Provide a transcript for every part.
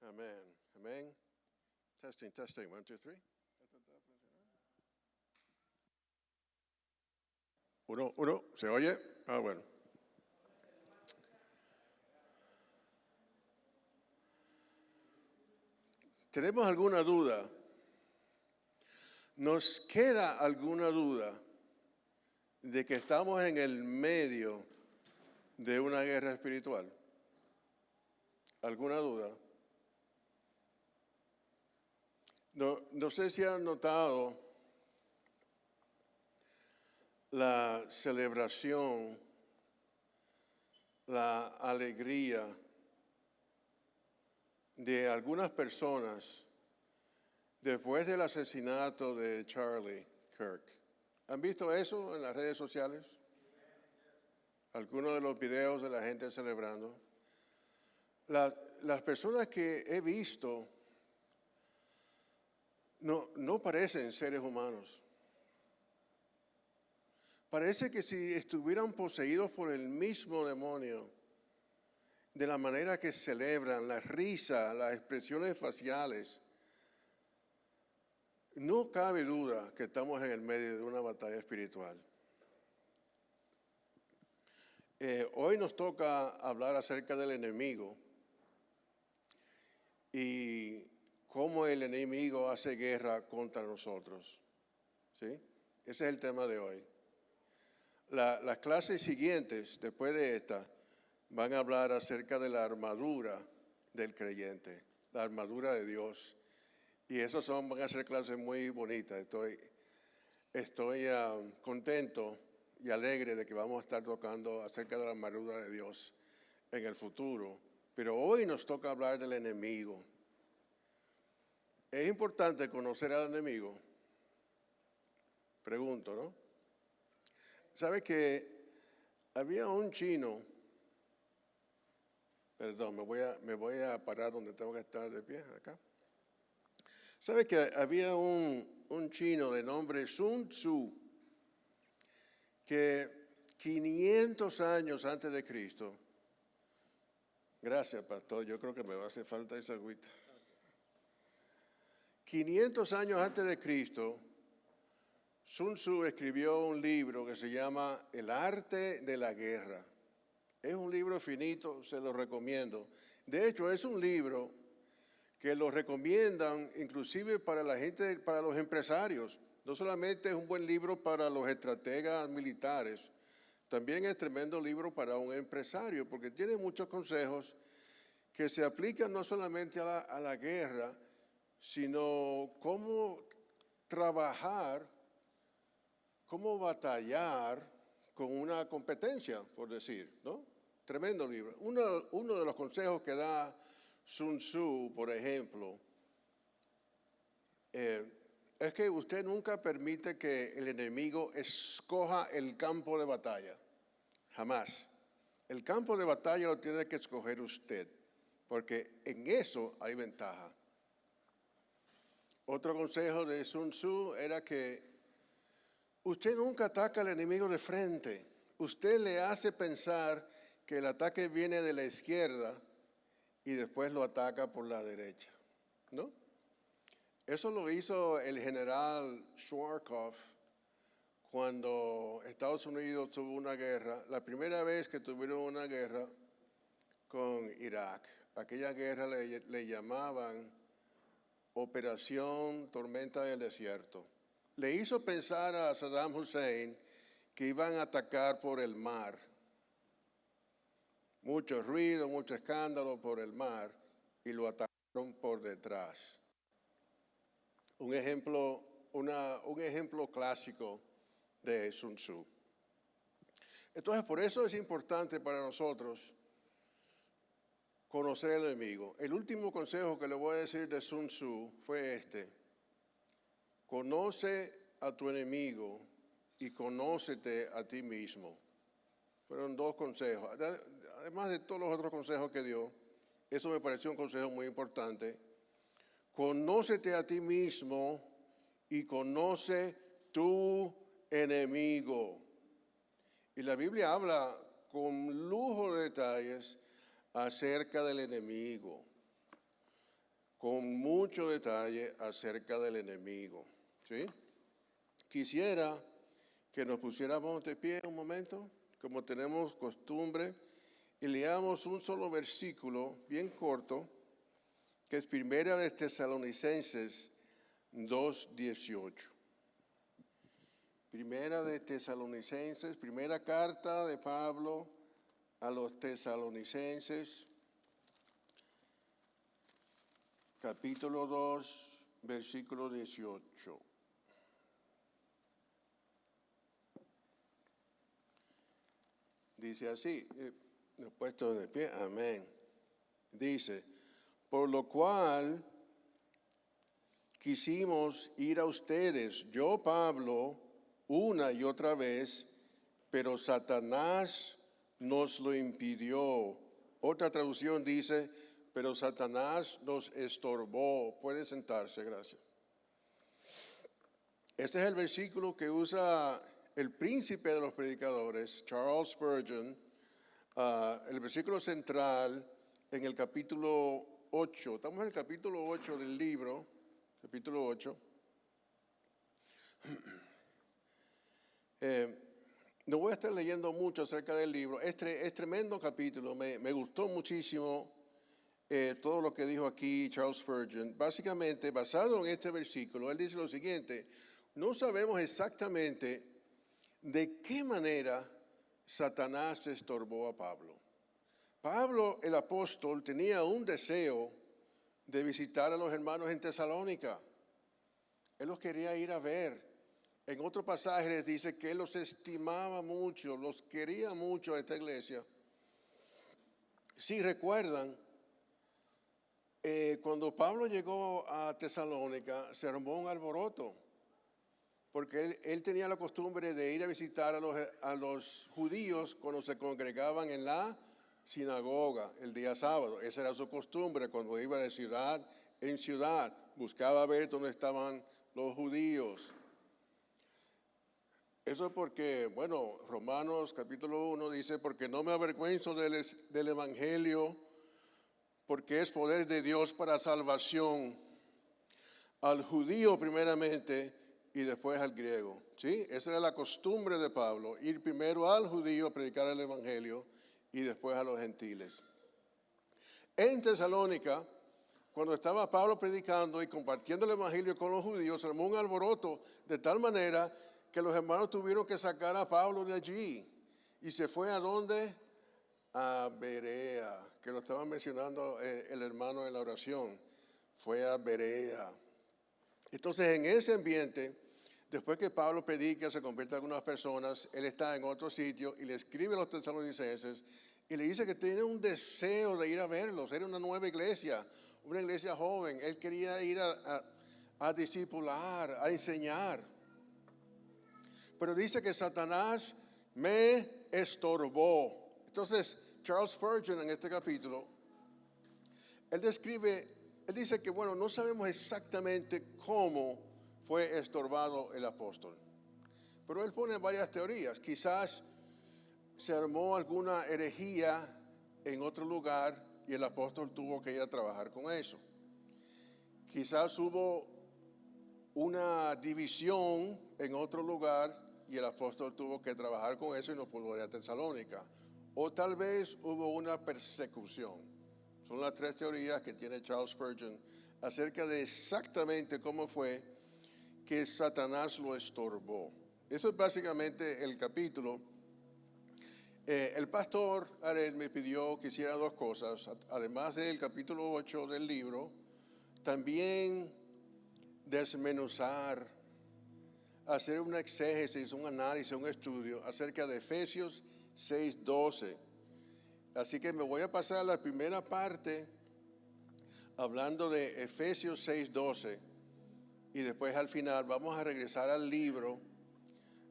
Amén. Amén. Testing, testing. 1, 2, 3. Uno. ¿Se oye? Ah, bueno. ¿Tenemos alguna duda? ¿Nos queda alguna duda de que estamos en el medio de una guerra espiritual? ¿Alguna duda? No sé si han notado la celebración, la alegría de algunas personas después del asesinato de Charlie Kirk. ¿Han visto eso en las redes sociales? Algunos de los videos de la gente celebrando. Las personas que he visto no parecen seres humanos. Parece que si estuvieran poseídos por el mismo demonio, de la manera que celebran, la risa, las expresiones faciales. No cabe duda que estamos en el medio de una batalla espiritual. Hoy nos toca hablar acerca del enemigo y cómo el enemigo hace guerra contra nosotros. ¿Sí? Ese es el tema de hoy. Las clases siguientes, después de esta, van a hablar acerca de la armadura del creyente, la armadura de Dios. Y esas van a ser clases muy bonitas. Estoy contento y alegre de que vamos a estar tocando acerca de la armadura de Dios en el futuro. Pero hoy nos toca hablar del enemigo. Es importante conocer al enemigo. Pregunto, ¿no? ¿Sabe que había un chino? Perdón, me voy a parar donde tengo que estar de pie, acá. ¿Sabe que había un chino de nombre Sun Tzu que 500 años antes de Cristo, gracias pastor, yo creo que me va a hacer falta esa agüita. 500 años antes de Cristo, Sun Tzu escribió un libro que se llama El arte de la guerra. Es un libro finito, se lo recomiendo. De hecho, es un libro que lo recomiendan inclusive para la gente, para los empresarios. No solamente es un buen libro para los estrategas militares, también es tremendo libro para un empresario, porque tiene muchos consejos que se aplican no solamente a la guerra, sino cómo trabajar, cómo batallar con una competencia, por decir, ¿no? Tremendo libro. Uno de los consejos que da Sun Tzu, por ejemplo, es que usted nunca permite que el enemigo escoja el campo de batalla. Jamás. El campo de batalla lo tiene que escoger usted, porque en eso hay ventaja. Otro consejo de Sun Tzu era que usted nunca ataca al enemigo de frente. Usted le hace pensar que el ataque viene de la izquierda y después lo ataca por la derecha, ¿no? Eso lo hizo el general Schwarzkopf cuando Estados Unidos tuvo una guerra, la primera vez que tuvieron una guerra con Irak. Aquella guerra le llamaban Operación Tormenta del Desierto. Le hizo pensar a Saddam Hussein que iban a atacar por el mar. Mucho ruido, mucho escándalo por el mar y lo atacaron por detrás. Un ejemplo clásico de Sun Tzu. Entonces, por eso es importante para nosotros conocer al enemigo. El último consejo que le voy a decir de Sun Tzu fue este: conoce a tu enemigo y conócete a ti mismo. Fueron dos consejos. Además de todos los otros consejos que dio, eso me pareció un consejo muy importante. Conócete a ti mismo y conoce tu enemigo. Y la Biblia habla con lujo de detalles acerca del enemigo. con mucho detalle acerca del enemigo. ¿Sí? Quisiera que nos pusiéramos de pie un momento, como tenemos costumbre, y leamos un solo versículo bien corto, que es Primera de Tesalonicenses 2:18. Primera de Tesalonicenses, primera carta de Pablo a los Tesalonicenses, capítulo 2, versículo 18. Dice así, puesto de pie, amén. Dice, por lo cual quisimos ir a ustedes, yo Pablo, una y otra vez, pero Satanás nos lo impidió. Otra traducción dice, pero Satanás nos estorbó. Puede sentarse, gracias. Este es el versículo que usa el príncipe de los predicadores, Charles Spurgeon, el versículo central en el capítulo 8. Estamos en el capítulo 8 del libro, capítulo 8. No voy a estar leyendo mucho acerca del libro. Es tremendo capítulo. Me gustó muchísimo todo lo que dijo aquí Charles Spurgeon. Básicamente, basado en este versículo, él dice lo siguiente: no sabemos exactamente de qué manera Satanás estorbó a Pablo. Pablo, el apóstol, tenía un deseo de visitar a los hermanos en Tesalónica. Él los quería ir a ver. En otro pasaje les dice que él los estimaba mucho, los quería mucho a esta iglesia. Si recuerdan, cuando Pablo llegó a Tesalónica, se armó un alboroto, porque él tenía la costumbre de ir a visitar a los judíos cuando se congregaban en la sinagoga el día sábado. Esa era su costumbre cuando iba de ciudad en ciudad, buscaba ver dónde estaban los judíos. Eso es porque, bueno, Romanos capítulo 1 dice, porque no me avergüenzo del evangelio, porque es poder de Dios para salvación al judío primeramente y después al griego. ¿Sí? Esa era la costumbre de Pablo, ir primero al judío a predicar el evangelio y después a los gentiles. En Tesalónica, cuando estaba Pablo predicando y compartiendo el evangelio con los judíos, se armó un alboroto de tal manera que los hermanos tuvieron que sacar a Pablo de allí. ¿Y se fue a dónde? A Berea, que lo estaba mencionando el hermano en la oración. Fue a Berea. Entonces, en ese ambiente, después que Pablo predica, se convierte en algunas personas, él está en otro sitio y le escribe a los tesalonicenses y le dice que tiene un deseo de ir a verlos. Era una nueva iglesia, una iglesia joven. Él quería ir a discipular, a enseñar. Pero dice que Satanás me estorbó. Entonces, Charles Spurgeon en este capítulo, él dice que, bueno, no sabemos exactamente cómo fue estorbado el apóstol. Pero él pone varias teorías. Quizás se armó alguna herejía en otro lugar y el apóstol tuvo que ir a trabajar con eso. Quizás hubo una división en otro lugar y el apóstol tuvo que trabajar con eso y no pudo ir a Tesalónica. O tal vez hubo una persecución. Son las tres teorías que tiene Charles Spurgeon acerca de exactamente cómo fue que Satanás lo estorbó. Eso es básicamente el capítulo. El pastor Arel me pidió que hiciera dos cosas, además del capítulo 8 del libro, también desmenuzar, hacer una exégesis, un análisis, un estudio acerca de Efesios 6:12. Así que me voy a pasar a la primera parte hablando de Efesios 6:12 y después al final vamos a regresar al libro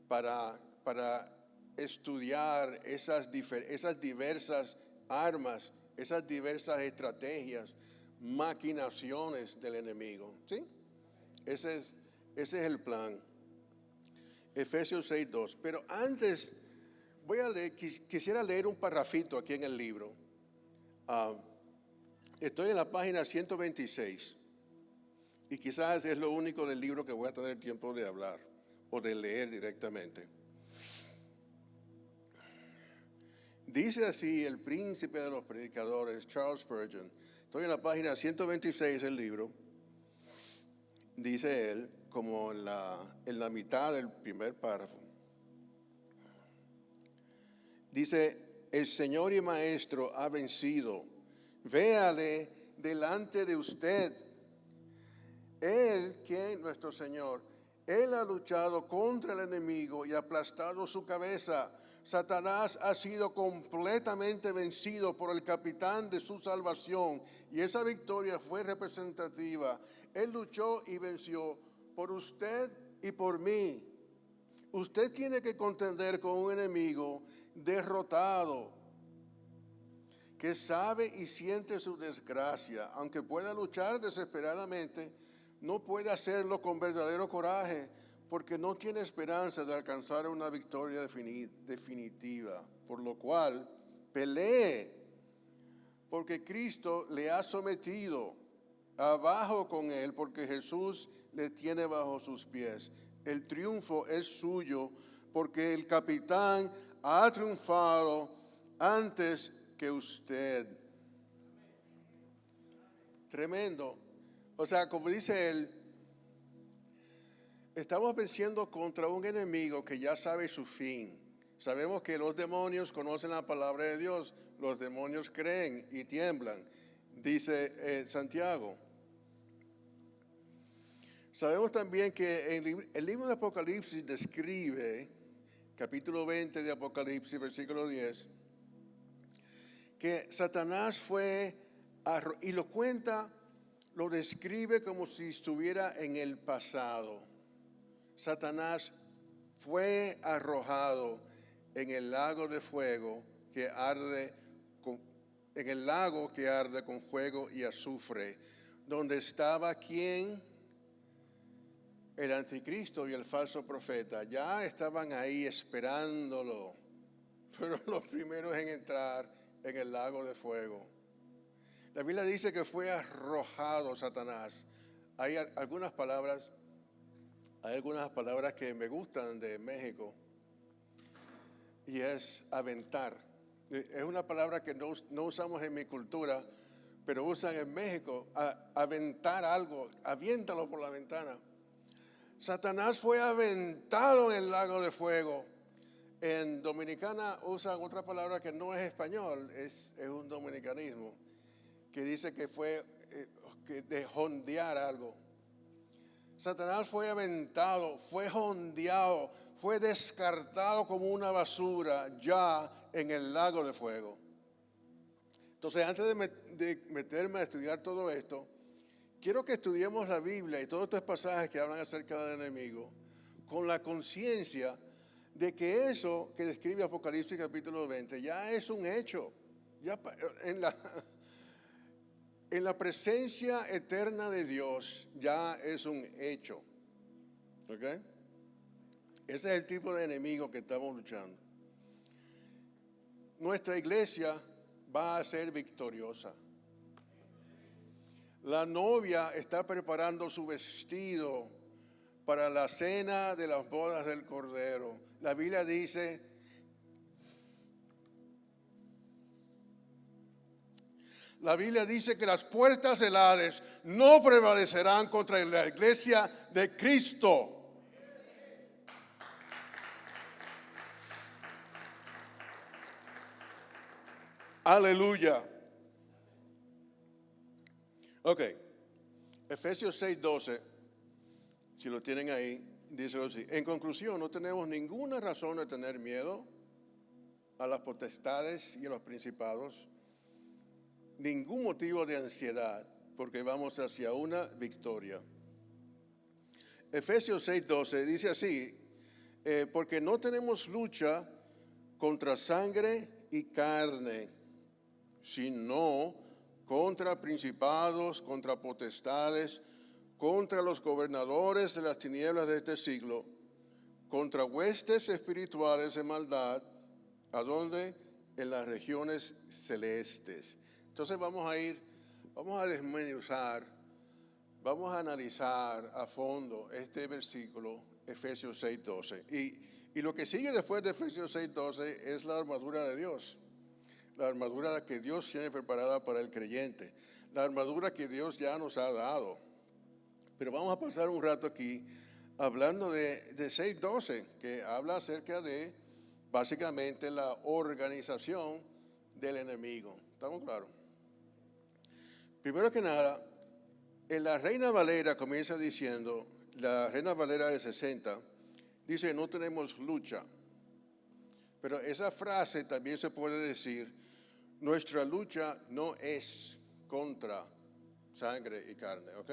para estudiar esas diversas armas, esas diversas estrategias, maquinaciones del enemigo. ¿Sí? Ese es el plan. Efesios 6:2. Pero antes quisiera leer un parrafito aquí en el libro. Estoy en la página 126. Y quizás es lo único del libro que voy a tener tiempo de hablar o de leer directamente. Dice así el príncipe de los predicadores, Charles Spurgeon. Estoy en la página 126 del libro. Dice él, como en la mitad del primer párrafo. Dice, el Señor y Maestro ha vencido. Véale delante de usted. Él, que nuestro Señor, Él ha luchado contra el enemigo y aplastado su cabeza. Satanás ha sido completamente vencido por el capitán de su salvación y esa victoria fue representativa. Él luchó y venció por usted y por mí. Usted tiene que contender con un enemigo derrotado, que sabe y siente su desgracia, aunque pueda luchar desesperadamente, no puede hacerlo con verdadero coraje, porque no tiene esperanza de alcanzar una victoria definitiva. Por lo cual, pelee, porque Cristo le ha sometido abajo con él, porque Jesús le tiene bajo sus pies. El triunfo es suyo, porque el capitán ha triunfado antes que usted. Tremendo. O sea, como dice él, estamos venciendo contra un enemigo que ya sabe su fin. Sabemos que los demonios conocen la palabra de Dios, los demonios creen y tiemblan, dice Santiago. Sabemos también que el libro de Apocalipsis describe, capítulo 20 de Apocalipsis, versículo 10, que Satanás fue, y lo cuenta, lo describe como si estuviera en el pasado. Satanás fue arrojado en el lago de fuego que arde, en el lago que arde con fuego y azufre, donde estaba ¿quién? El anticristo y el falso profeta. Ya estaban ahí esperándolo. Fueron los primeros en entrar en el lago de fuego. La Biblia dice que fue arrojado Satanás. Hay algunas palabras que me gustan de México, y es aventar. Es una palabra que no usamos en mi cultura, pero usan en México. Aventar algo, aviéntalo por la ventana. Satanás fue aventado en el lago de fuego. En Dominicana usan otra palabra que no es español, es un dominicanismo, que dice que fue de jondear algo. Satanás fue aventado, fue jondeado, fue descartado como una basura ya en el lago de fuego. Entonces, antes de meterme a estudiar todo esto, quiero que estudiemos la Biblia y todos estos pasajes que hablan acerca del enemigo con la conciencia de que eso que describe Apocalipsis capítulo 20 ya es un hecho. Ya en la presencia eterna de Dios ya es un hecho. ¿Ok? Ese es el tipo de enemigo que estamos luchando. Nuestra iglesia va a ser victoriosa. La novia está preparando su vestido para la cena de las bodas del Cordero. La Biblia dice que las puertas del Hades no prevalecerán contra la iglesia de Cristo. Aleluya. Ok. Efesios 6:12, si lo tienen ahí, dice así: en conclusión, no tenemos ninguna razón de tener miedo a las potestades y a los principados, ningún motivo de ansiedad, porque vamos hacia una victoria. Efesios 6:12 dice así: porque no tenemos lucha contra sangre y carne, sino contra principados, contra potestades, contra los gobernadores de las tinieblas de este siglo, contra huestes espirituales de maldad, ¿a dónde? En las regiones celestes. Entonces vamos a desmenuzar vamos a analizar a fondo este versículo, Efesios 6:12. Y lo que sigue después de Efesios 6:12 es la armadura de Dios. La armadura que Dios tiene preparada para el creyente. La armadura que Dios ya nos ha dado. Pero vamos a pasar un rato aquí hablando de 6:12, que habla acerca de básicamente la organización del enemigo. ¿Estamos claros? Primero que nada, en la Reina Valera comienza diciendo, la Reina Valera de 60, dice no tenemos lucha. Pero esa frase también se puede decir, nuestra lucha no es contra sangre y carne, ¿ok?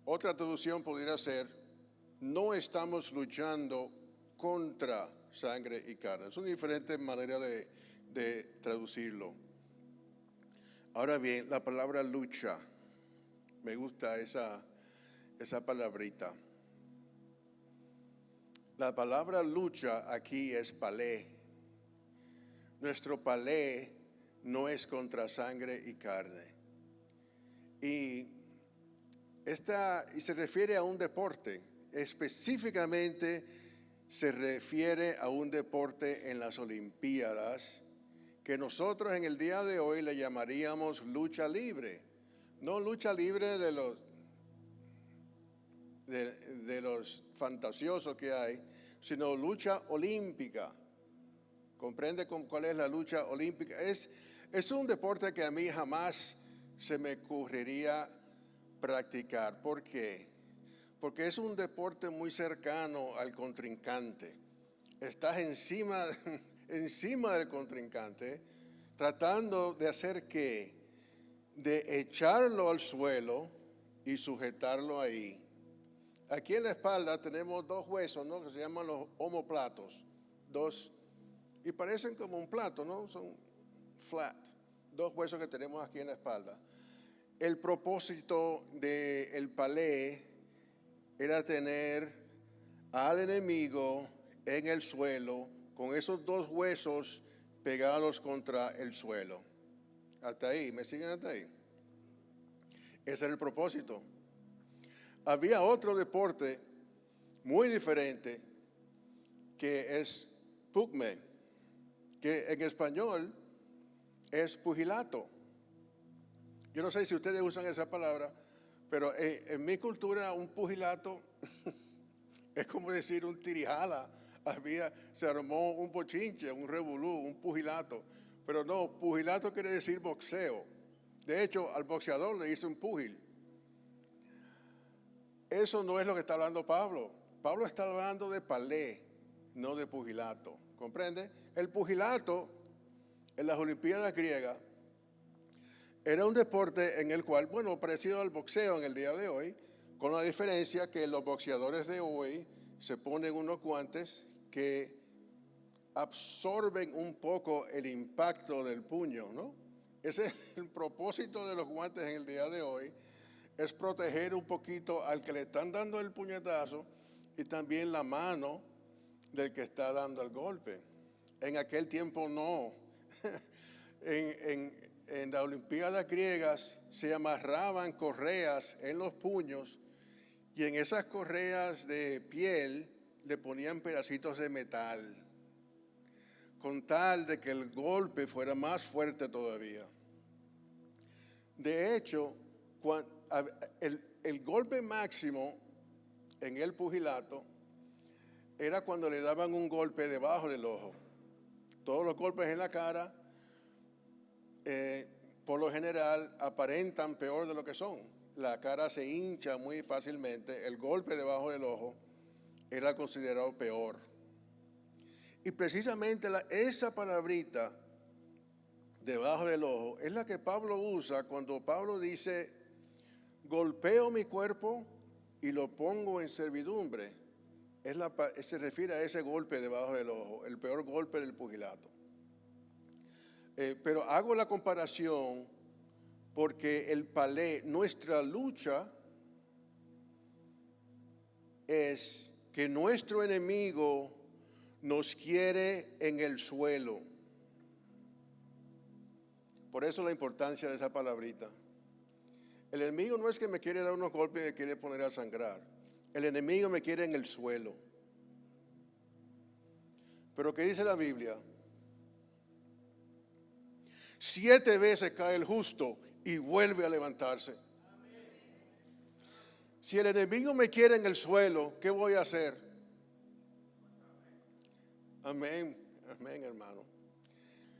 Otra traducción podría ser, no estamos luchando contra sangre y carne. Es una diferente manera de traducirlo. Ahora bien, la palabra lucha, me gusta esa palabrita. La palabra lucha aquí es palé. Nuestro palé no es contra sangre y carne. Y se refiere a un deporte, específicamente se refiere a un deporte en las Olimpiadas que nosotros en el día de hoy le llamaríamos lucha libre. No lucha libre de los fantasiosos que hay, sino lucha olímpica. ¿Comprende cuál es la lucha olímpica? Es un deporte que a mí jamás se me ocurriría practicar. ¿Por qué? Porque es un deporte muy cercano al contrincante. Estás encima del contrincante, tratando de hacer ¿qué? De echarlo al suelo y sujetarlo ahí. Aquí en la espalda tenemos dos huesos, ¿no? Que se llaman los omóplatos. Dos, y parecen como un plato, ¿no? Son flat. Dos huesos que tenemos aquí en la espalda. El propósito del palé era tener al enemigo en el suelo con esos dos huesos pegados contra el suelo. Hasta ahí, ¿me siguen hasta ahí? Ese era el propósito. Había otro deporte muy diferente que es pugme, que en español es pugilato. Yo no sé si ustedes usan esa palabra, pero en mi cultura un pugilato es como decir un tirijala. Se armó un bochinche, un revolú, un pugilato. Pero no, pugilato quiere decir boxeo. De hecho, al boxeador le dice un pugil. Eso no es lo que está hablando Pablo. Pablo está hablando de palé, no de pugilato. ¿Comprende? El pugilato en las Olimpiadas griegas era un deporte en el cual, bueno, parecido al boxeo en el día de hoy, con la diferencia que los boxeadores de hoy se ponen unos guantes que absorben un poco el impacto del puño, ¿no? Ese es el propósito de los guantes en el día de hoy, es proteger un poquito al que le están dando el puñetazo y también la mano del que está dando el golpe. En aquel tiempo no. En las Olimpiadas griegas se amarraban correas en los puños y en esas correas de piel le ponían pedacitos de metal con tal de que el golpe fuera más fuerte todavía. De hecho, el golpe máximo en el pugilato era cuando le daban un golpe debajo del ojo. Todos los golpes en la cara por lo general aparentan peor de lo que son. La cara se hincha muy fácilmente, el golpe debajo del ojo era considerado peor. Y precisamente esa palabrita debajo del ojo es la que Pablo usa cuando Pablo dice, golpeo mi cuerpo y lo pongo en servidumbre. Se refiere a ese golpe debajo del ojo, el peor golpe del pugilato. Pero hago la comparación porque el palé, nuestra lucha es que nuestro enemigo nos quiere en el suelo. Por eso la importancia de esa palabrita. El enemigo no es que me quiere dar unos golpes y me quiere poner a sangrar. El enemigo me quiere en el suelo. Pero ¿qué dice la Biblia? 7 veces cae el justo y vuelve a levantarse. Si el enemigo me quiere en el suelo, ¿qué voy a hacer? Amén, amén, hermano.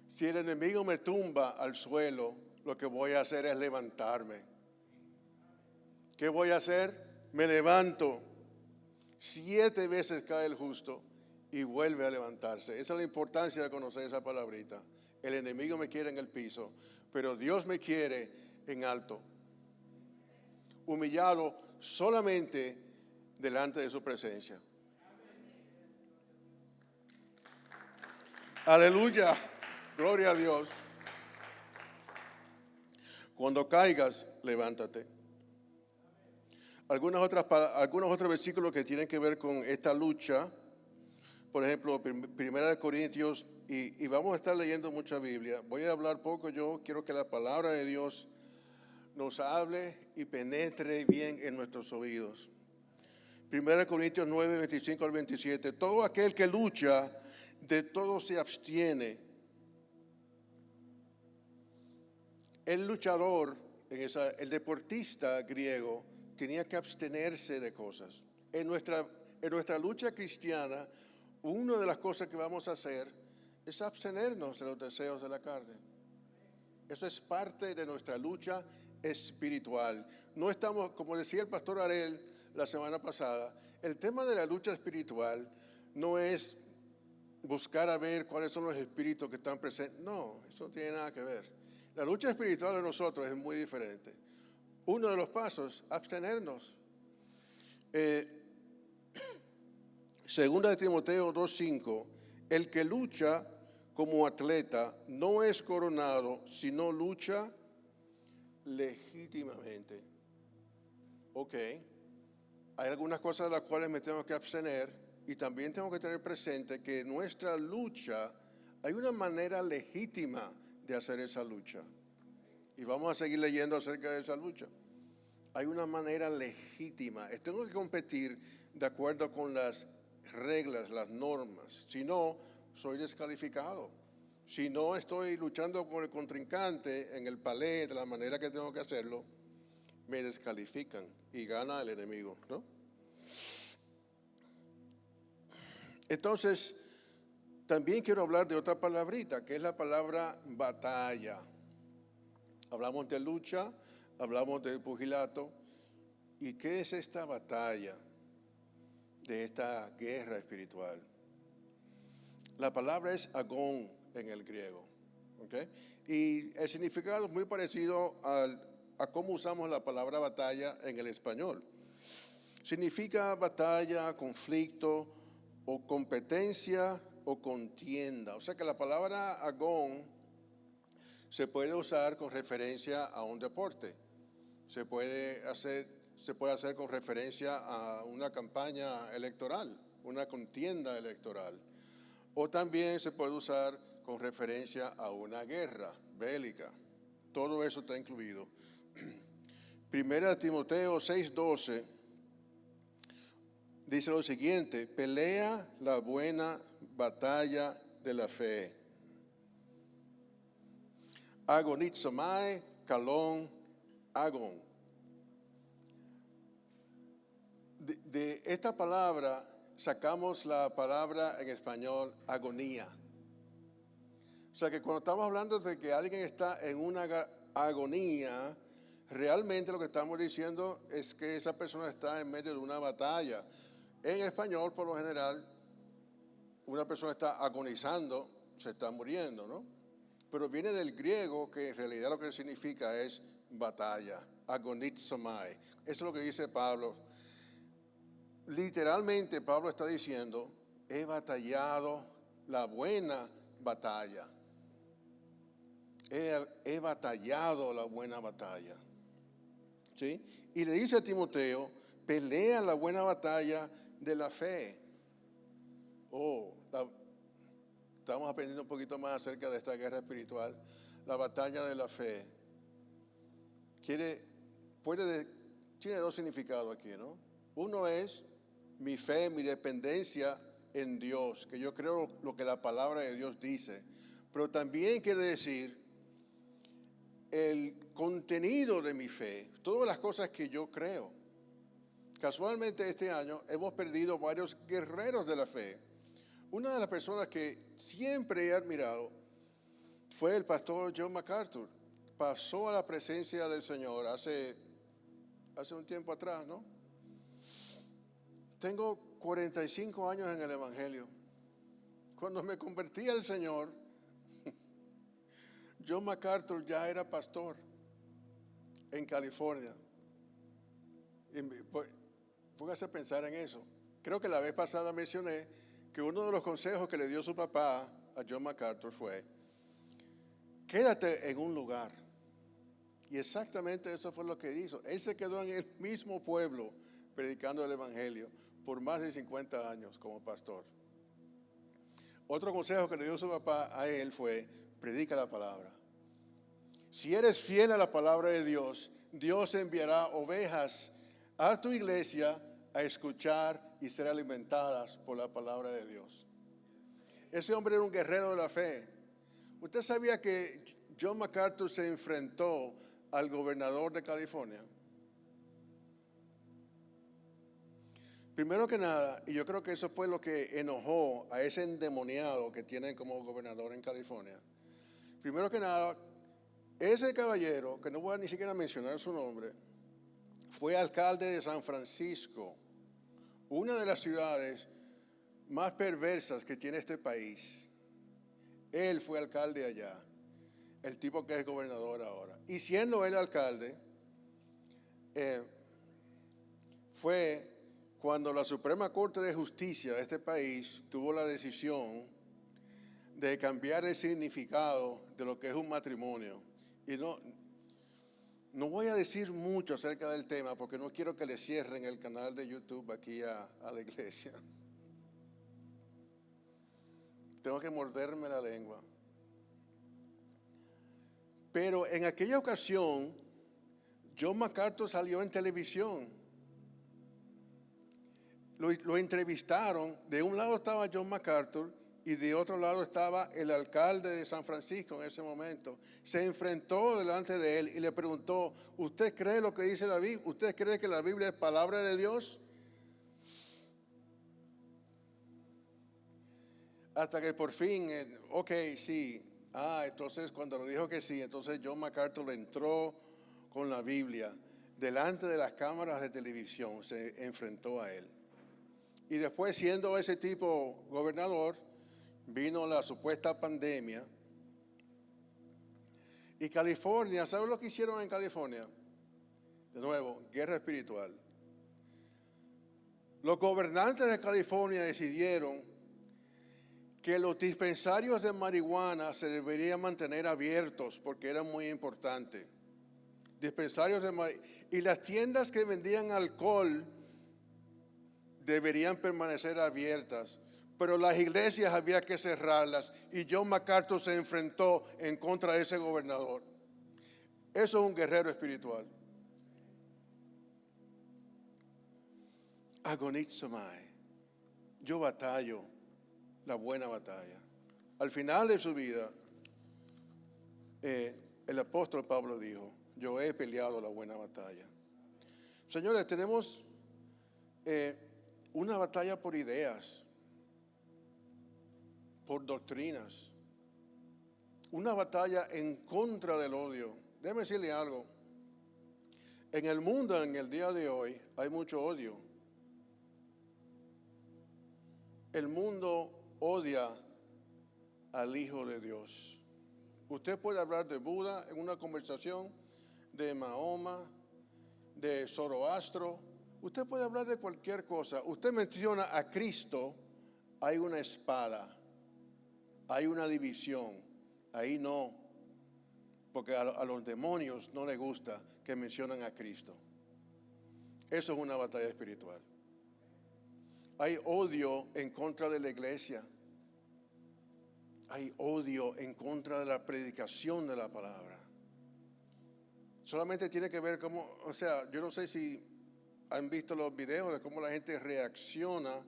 Si el enemigo me tumba al suelo, lo que voy a hacer es levantarme. ¿Qué voy a hacer? Me levanto. 7 veces cae el justo y vuelve a levantarse. Esa es la importancia de conocer esa palabrita. El enemigo me quiere en el piso, pero Dios me quiere en alto. Humillado solamente delante de su presencia. Aleluya, gloria a Dios. Cuando caigas, levántate. Algunos otros versículos que tienen que ver con esta lucha, por ejemplo, 1 Corintios, y vamos a estar leyendo mucha Biblia. Voy a hablar poco, yo quiero que la palabra de Dios nos hable y penetre bien en nuestros oídos. 1 Corintios 9, 25 al 27. Todo aquel que lucha, de todo se abstiene. El luchador, el deportista griego, tenía que abstenerse de cosas. En nuestra lucha cristiana, una de las cosas que vamos a hacer es abstenernos de los deseos de la carne. Eso es parte de nuestra lucha espiritual. No estamos, como decía el pastor Arel la semana pasada, el tema de la lucha espiritual no es buscar a ver cuáles son los espíritus que están presentes. No, eso no tiene nada que ver. La lucha espiritual de nosotros es muy diferente. Uno de los pasos, abstenernos. Segunda de Timoteo 2:5, el que lucha como atleta no es coronado, sino lucha legítimamente. Ok, hay algunas cosas de las cuales me tengo que abstener y también tengo que tener presente que en nuestra lucha hay una manera legítima de hacer esa lucha. Y vamos a seguir leyendo acerca de esa lucha. Hay una manera legítima. Tengo que competir de acuerdo con las reglas, las normas. Si no, soy descalificado. Si no estoy luchando con el contrincante en el palé de la manera que tengo que hacerlo, me descalifican y gana el enemigo, ¿no? Entonces, también quiero hablar de otra palabrita, que es la palabra batalla. Hablamos de lucha, hablamos de pugilato. ¿Y qué es esta batalla de esta guerra espiritual? La palabra es agón en el griego, ¿okay? Y el significado es muy parecido a cómo usamos la palabra batalla en el español. Significa batalla, conflicto o competencia o contienda. O sea que la palabra agón se puede usar con referencia a un deporte. Se puede hacer con referencia a una campaña electoral, una contienda electoral. O también se puede usar con referencia a una guerra bélica. Todo eso está incluido. Primera Timoteo 6:12 dice lo siguiente: pelea la buena batalla de la fe. Agonizomai, kalon, agón. De esta palabra sacamos la palabra en español agonía. O sea que cuando estamos hablando de que alguien está en una agonía, realmente lo que estamos diciendo es que esa persona está en medio de una batalla. En español, por lo general, una persona está agonizando, se está muriendo, ¿no? Pero viene del griego, que en realidad lo que significa es batalla, agonizomai. Eso es lo que dice Pablo. Literalmente Pablo está diciendo, he batallado la buena batalla. He batallado la buena batalla. ¿Sí? Y le dice a Timoteo, pelea la buena batalla de la fe. Estamos aprendiendo un poquito más acerca de esta guerra espiritual. La batalla de la fe. tiene dos significados aquí, ¿no? Uno es mi fe, mi dependencia en Dios, que yo creo lo que la palabra de Dios dice, pero también quiere decir el contenido de mi fe, todas las cosas que yo creo. Casualmente este año hemos perdido varios guerreros de la fe. Una de las personas que siempre he admirado fue el pastor John MacArthur. Pasó a la presencia del Señor hace un tiempo atrás, ¿no? Tengo 45 años en el Evangelio. Cuando me convertí al Señor, John MacArthur ya era pastor en California. Y póngase a pensar en eso. Creo que la vez pasada mencioné que uno de los consejos que le dio su papá a John MacArthur fue: quédate en un lugar. Y exactamente eso fue lo que hizo. Él se quedó en el mismo pueblo predicando el Evangelio por más de 50 años como pastor. Otro consejo que le dio su papá a él fue: predica la palabra. Si eres fiel a la palabra de Dios, Dios enviará ovejas a tu iglesia a escuchar y ser alimentadas por la palabra de Dios. Ese hombre era un guerrero de la fe. ¿Usted sabía que John MacArthur se enfrentó al gobernador de California? Primero que nada, y yo creo que eso fue lo que enojó a ese endemoniado que tienen como gobernador en California. Primero que nada, ese caballero, que no voy a ni siquiera mencionar su nombre, fue alcalde de San Francisco, una de las ciudades más perversas que tiene este país. Él fue alcalde allá, el tipo que es gobernador ahora. Y siendo él alcalde, fue cuando la Suprema Corte de Justicia de este país tuvo la decisión de cambiar el significado de lo que es un matrimonio. Y no voy a decir mucho acerca del tema porque no quiero que le cierren el canal de YouTube aquí a la iglesia. Tengo que morderme la lengua. Pero en aquella ocasión, John MacArthur salió en televisión. Lo entrevistaron. De un lado estaba John MacArthur y de otro lado estaba el alcalde de San Francisco en ese momento. Se enfrentó delante de él y le preguntó: ¿usted cree lo que dice la Biblia? ¿Usted cree que la Biblia es palabra de Dios? Hasta que por fin, ok, sí. Entonces cuando lo dijo que sí, entonces John MacArthur entró con la Biblia delante de las cámaras de televisión, se enfrentó a él. Y después, siendo ese tipo gobernador, vino la supuesta pandemia. Y California, ¿saben lo que hicieron en California? De nuevo, guerra espiritual. Los gobernantes de California decidieron que los dispensarios de marihuana se deberían mantener abiertos porque era muy importante. Dispensarios de marihuana. Y las tiendas que vendían alcohol deberían permanecer abiertas, pero las iglesias había que cerrarlas, y John MacArthur se enfrentó en contra de ese gobernador. Eso es un guerrero espiritual. Agonizomai. Yo batallo la buena batalla. Al final de su vida, el apóstol Pablo dijo: yo he peleado la buena batalla. Señores, tenemos una batalla por ideas, por doctrinas, una batalla en contra del odio. Déjeme decirle algo: en el mundo, en el día de hoy, hay mucho odio. El mundo odia al Hijo de Dios. Usted puede hablar de Buda en una conversación, de Mahoma, de Zoroastro. Usted puede hablar de cualquier cosa. Usted menciona a Cristo, hay una espada, hay una división. Ahí no, porque a los demonios no les gusta que mencionen a Cristo. Eso es una batalla espiritual. Hay odio en contra de la iglesia. Hay odio en contra de la predicación de la palabra. Solamente tiene que ver cómo, o sea, yo no sé si han visto los videos de cómo la gente reacciona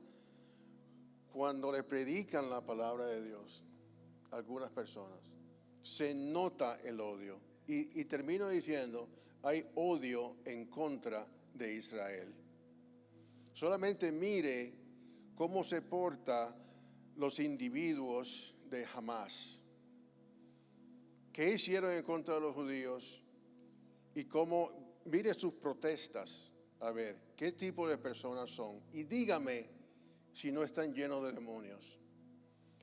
cuando le predican la palabra de Dios a algunas personas. Se nota el odio. Y termino diciendo, hay odio en contra de Israel. Solamente mire cómo se portan los individuos de Hamás. ¿Qué hicieron en contra de los judíos? Y cómo, mire sus protestas, a ver, qué tipo de personas son. Y dígame si no están llenos de demonios.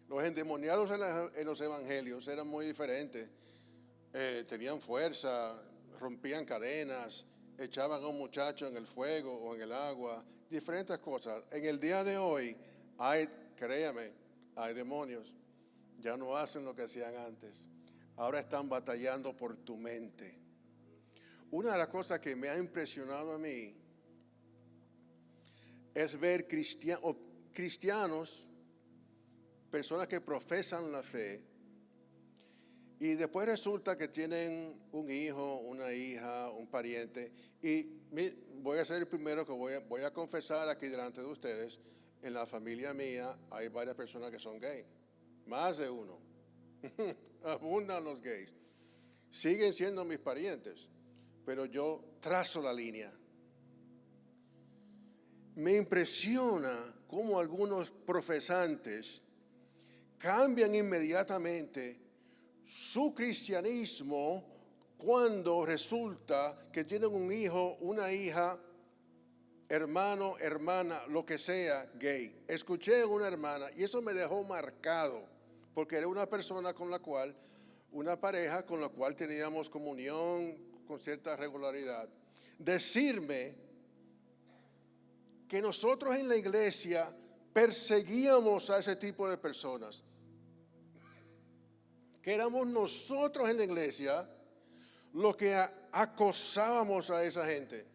Los endemoniados en los evangelios eran muy diferentes. Tenían fuerza, rompían cadenas, echaban a un muchacho en el fuego o en el agua, diferentes cosas. En el día de hoy hay, créame, hay demonios. Ya no hacen lo que hacían antes. Ahora están batallando por tu mente. Una de las cosas que me ha impresionado a mí es ver cristianos, personas que profesan la fe, y después resulta que tienen un hijo, una hija, un pariente, y voy a ser el primero que voy a confesar aquí delante de ustedes, en la familia mía hay varias personas que son gays, más de uno, abundan los gays, siguen siendo mis parientes, pero yo trazo la línea. Me impresiona cómo algunos profesantes cambian inmediatamente su cristianismo cuando resulta que tienen un hijo, una hija, hermano, hermana, lo que sea, gay. Escuché a una hermana y eso me dejó marcado, porque era una persona con la cual, una pareja con la cual teníamos comunión con cierta regularidad, decirme que nosotros en la iglesia perseguíamos a ese tipo de personas, que éramos nosotros en la iglesia los que acosábamos a esa gente.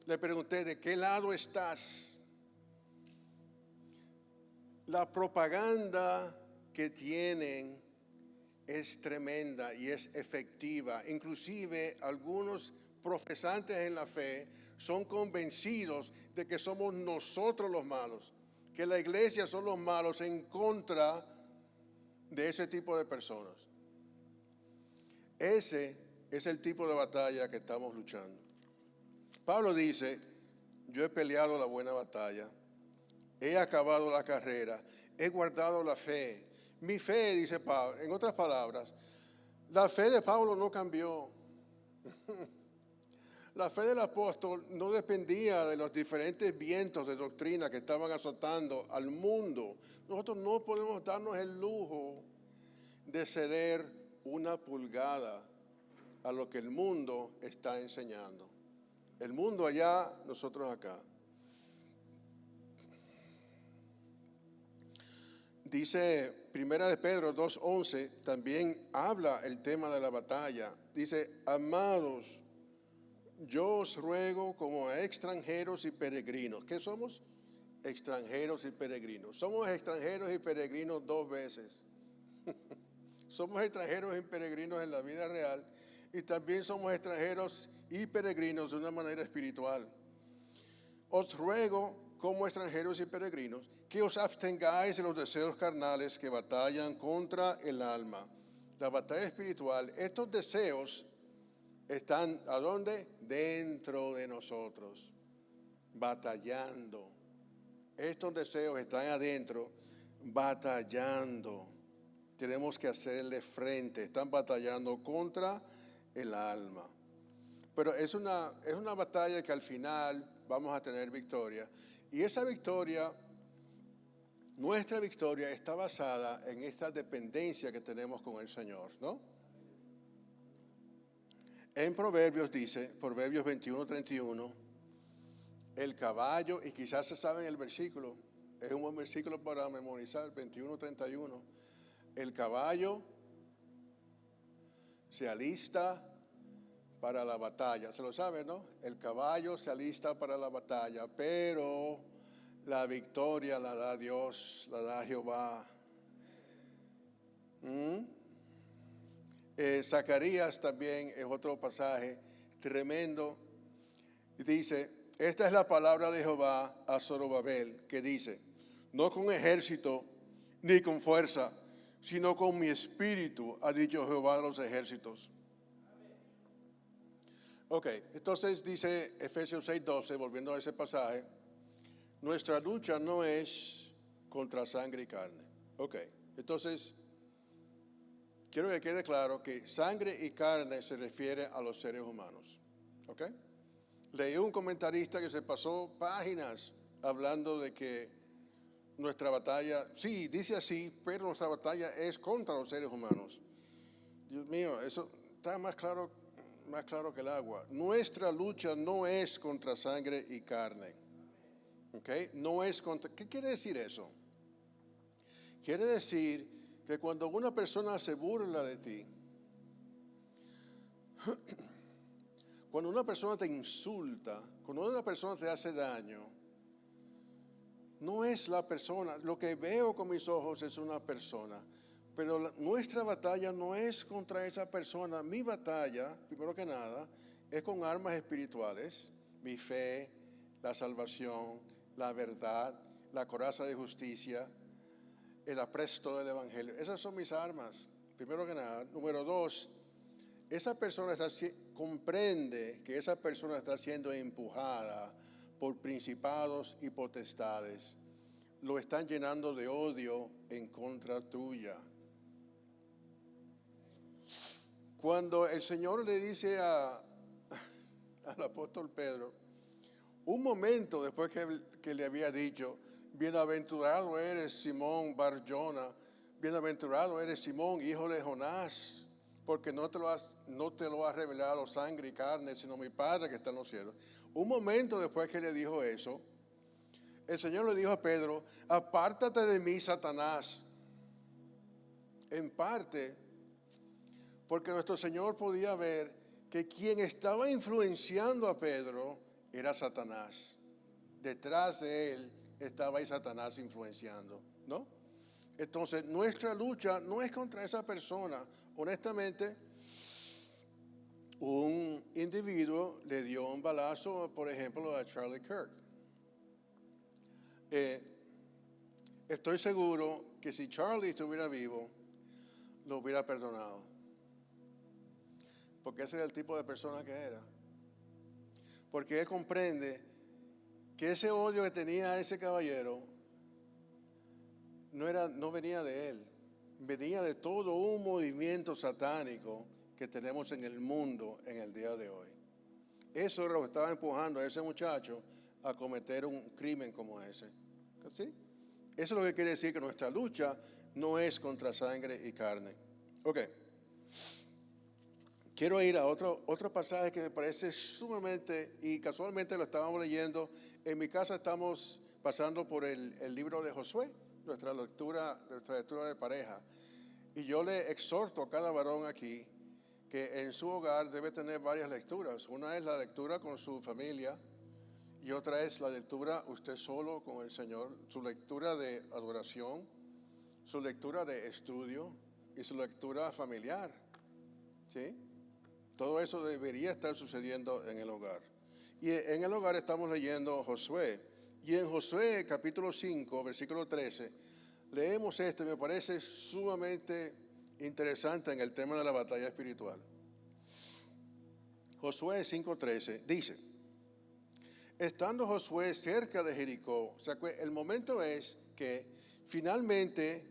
Le pregunté, ¿de qué lado estás? La propaganda que tienen es tremenda y es efectiva. Inclusive algunos profesantes en la fe son convencidos de que somos nosotros los malos, que la iglesia son los malos en contra de ese tipo de personas. Ese es el tipo de batalla que estamos luchando. Pablo dice, yo he peleado la buena batalla, he acabado la carrera, he guardado la fe. Mi fe, dice Pablo, en otras palabras, la fe de Pablo no cambió. La fe del apóstol no dependía de los diferentes vientos de doctrina que estaban azotando al mundo. Nosotros no podemos darnos el lujo de ceder una pulgada a lo que el mundo está enseñando. El mundo allá, nosotros acá. Dice Primera de Pedro 2:11, también habla el tema de la batalla. Dice, amados, yo os ruego como a extranjeros y peregrinos. ¿Qué somos? Extranjeros y peregrinos. Somos extranjeros y peregrinos dos veces. Somos extranjeros y peregrinos en la vida real y también somos extranjeros y peregrinos de una manera espiritual. Os ruego como extranjeros y peregrinos que os abstengáis de los deseos carnales que batallan contra el alma. La batalla espiritual, estos deseos están ¿a dónde? Dentro de nosotros, batallando. Estos deseos están adentro, batallando. Tenemos que hacerle frente, están batallando contra el alma. Pero es una batalla que al final vamos a tener victoria. Y esa victoria, nuestra victoria, está basada en esta dependencia que tenemos con el Señor, ¿no? En Proverbios dice, Proverbios 21:31, el caballo, y quizás se saben el versículo, es un buen versículo para memorizar, 21:31, el caballo se alista para la batalla. Se lo sabe, ¿no? El caballo se alista para la batalla, pero la victoria la da Dios, la da Jehová. Zacarías también es otro pasaje tremendo. Dice, esta es la palabra de Jehová a Zorobabel, que dice, no con ejército ni con fuerza, sino con mi espíritu, ha dicho Jehová de los ejércitos. Ok, entonces dice Efesios 6:12, volviendo a ese pasaje, nuestra lucha no es contra sangre y carne. Ok, entonces quiero que quede claro que sangre y carne se refiere a los seres humanos. Ok, leí un comentarista que se pasó páginas hablando de que nuestra batalla, sí, dice así, pero nuestra batalla es contra los seres humanos. Dios mío, eso está más claro que el agua. Nuestra lucha no es contra sangre y carne. ¿Ok? No es contra... ¿Qué quiere decir eso? Quiere decir que cuando una persona se burla de ti, cuando una persona te insulta, cuando una persona te hace daño, no es la persona. Lo que veo con mis ojos es una persona. Pero nuestra batalla no es contra esa persona. Mi batalla, primero que nada, es con armas espirituales. Mi fe, la salvación, la verdad, la coraza de justicia, el apresto del evangelio. Esas son mis armas, primero que nada. Número dos, esa persona comprende que esa persona está siendo empujada por principados y potestades. Lo están llenando de odio en contra tuya. Cuando el Señor le dice al apóstol Pedro, un momento después que le había dicho, bienaventurado eres Simón Bar-Jona, bienaventurado eres Simón, hijo de Jonás, porque no te lo ha revelado sangre y carne, sino mi Padre que está en los cielos. Un momento después que le dijo eso, el Señor le dijo a Pedro, apártate de mí, Satanás. En parte, porque nuestro Señor podía ver que quien estaba influenciando a Pedro era Satanás. Detrás de él estaba ahí Satanás influenciando, ¿no? Entonces, nuestra lucha no es contra esa persona. Honestamente, un individuo le dio un balazo, por ejemplo, a Charlie Kirk. Estoy seguro que si Charlie estuviera vivo, lo hubiera perdonado. Porque ese era el tipo de persona que era. Porque él comprende que ese odio que tenía ese caballero no venía de él, venía de todo un movimiento satánico que tenemos en el mundo en el día de hoy. Eso es lo que estaba empujando a ese muchacho a cometer un crimen como ese. ¿Sí? Eso es lo que quiere decir que nuestra lucha no es contra sangre y carne. Ok. Quiero ir a otro pasaje que me parece sumamente, y casualmente lo estábamos leyendo. En mi casa estamos pasando por el libro de Josué, nuestra lectura de pareja. Y yo le exhorto a cada varón aquí que en su hogar debe tener varias lecturas. Una es la lectura con su familia y otra es la lectura usted solo con el Señor, su lectura de adoración, su lectura de estudio y su lectura familiar. ¿Sí? Todo eso debería estar sucediendo en el hogar. Y en el hogar estamos leyendo Josué. Y en Josué capítulo 5, versículo 13, leemos esto y me parece sumamente interesante en el tema de la batalla espiritual. Josué 5:13 dice, estando Josué cerca de Jericó, o sea, el momento es que finalmente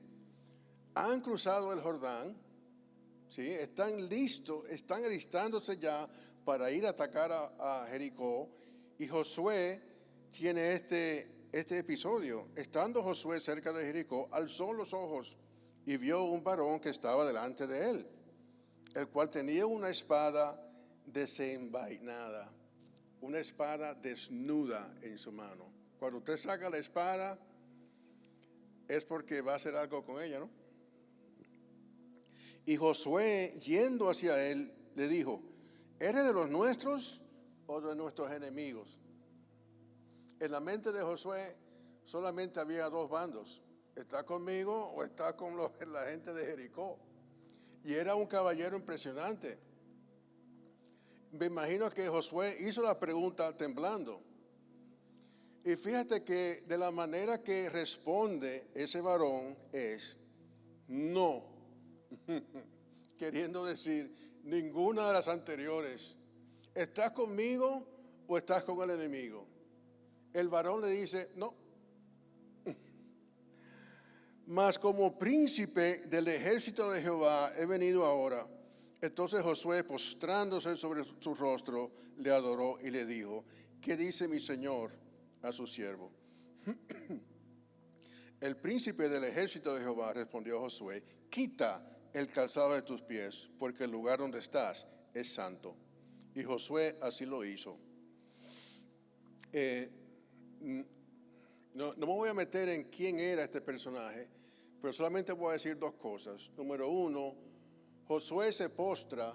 han cruzado el Jordán, ¿sí? Están listos, están alistándose ya para ir a atacar a Jericó. Y Josué tiene este episodio. Estando Josué cerca de Jericó, alzó los ojos y vio un varón que estaba delante de él, el cual tenía una espada desenvainada, una espada desnuda en su mano. Cuando usted saca la espada, es porque va a hacer algo con ella, ¿no? Y Josué, yendo hacia él, le dijo, ¿eres de los nuestros o de nuestros enemigos? En la mente de Josué solamente había dos bandos. ¿Está conmigo o está con la gente de Jericó? Y era un caballero impresionante. Me imagino que Josué hizo la pregunta temblando. Y fíjate que de la manera que responde ese varón es no, queriendo decir ninguna de las anteriores. ¿Estás conmigo o estás con el enemigo? El varón le dice no. Mas como príncipe del ejército de Jehová he venido ahora. Entonces Josué, postrándose sobre su rostro, le adoró y le dijo: ¿qué dice mi señor a su siervo? El príncipe del ejército de Jehová respondió Josué: quita el calzado de tus pies, porque el lugar donde estás es santo. Y Josué así lo hizo. No me voy a meter en quién era este personaje, pero solamente voy a decir dos cosas. Número uno, Josué se postra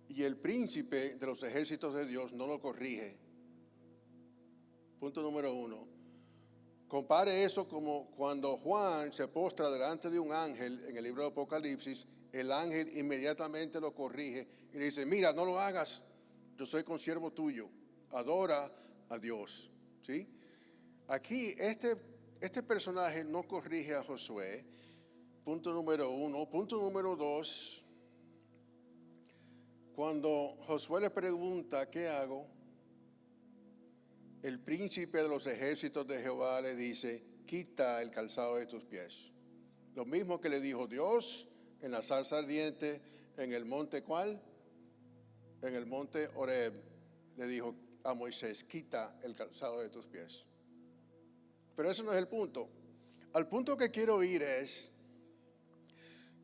y el príncipe de los ejércitos de Dios no lo corrige. Punto número uno. Compare eso como cuando Juan se postra delante de un ángel en el libro de Apocalipsis, el ángel inmediatamente lo corrige y le dice: mira, no lo hagas, yo soy consiervo tuyo, adora a Dios. ¿Sí? Aquí este personaje no corrige a Josué. Punto número uno. Punto número dos, cuando Josué le pregunta ¿qué hago?, el príncipe de los ejércitos de Jehová le dice: quita el calzado de tus pies. Lo mismo que le dijo Dios en la zarza ardiente en el monte ¿cuál? En el monte Horeb. Le dijo a Moisés: quita el calzado de tus pies. Pero ese no es el punto. Al punto que quiero ir es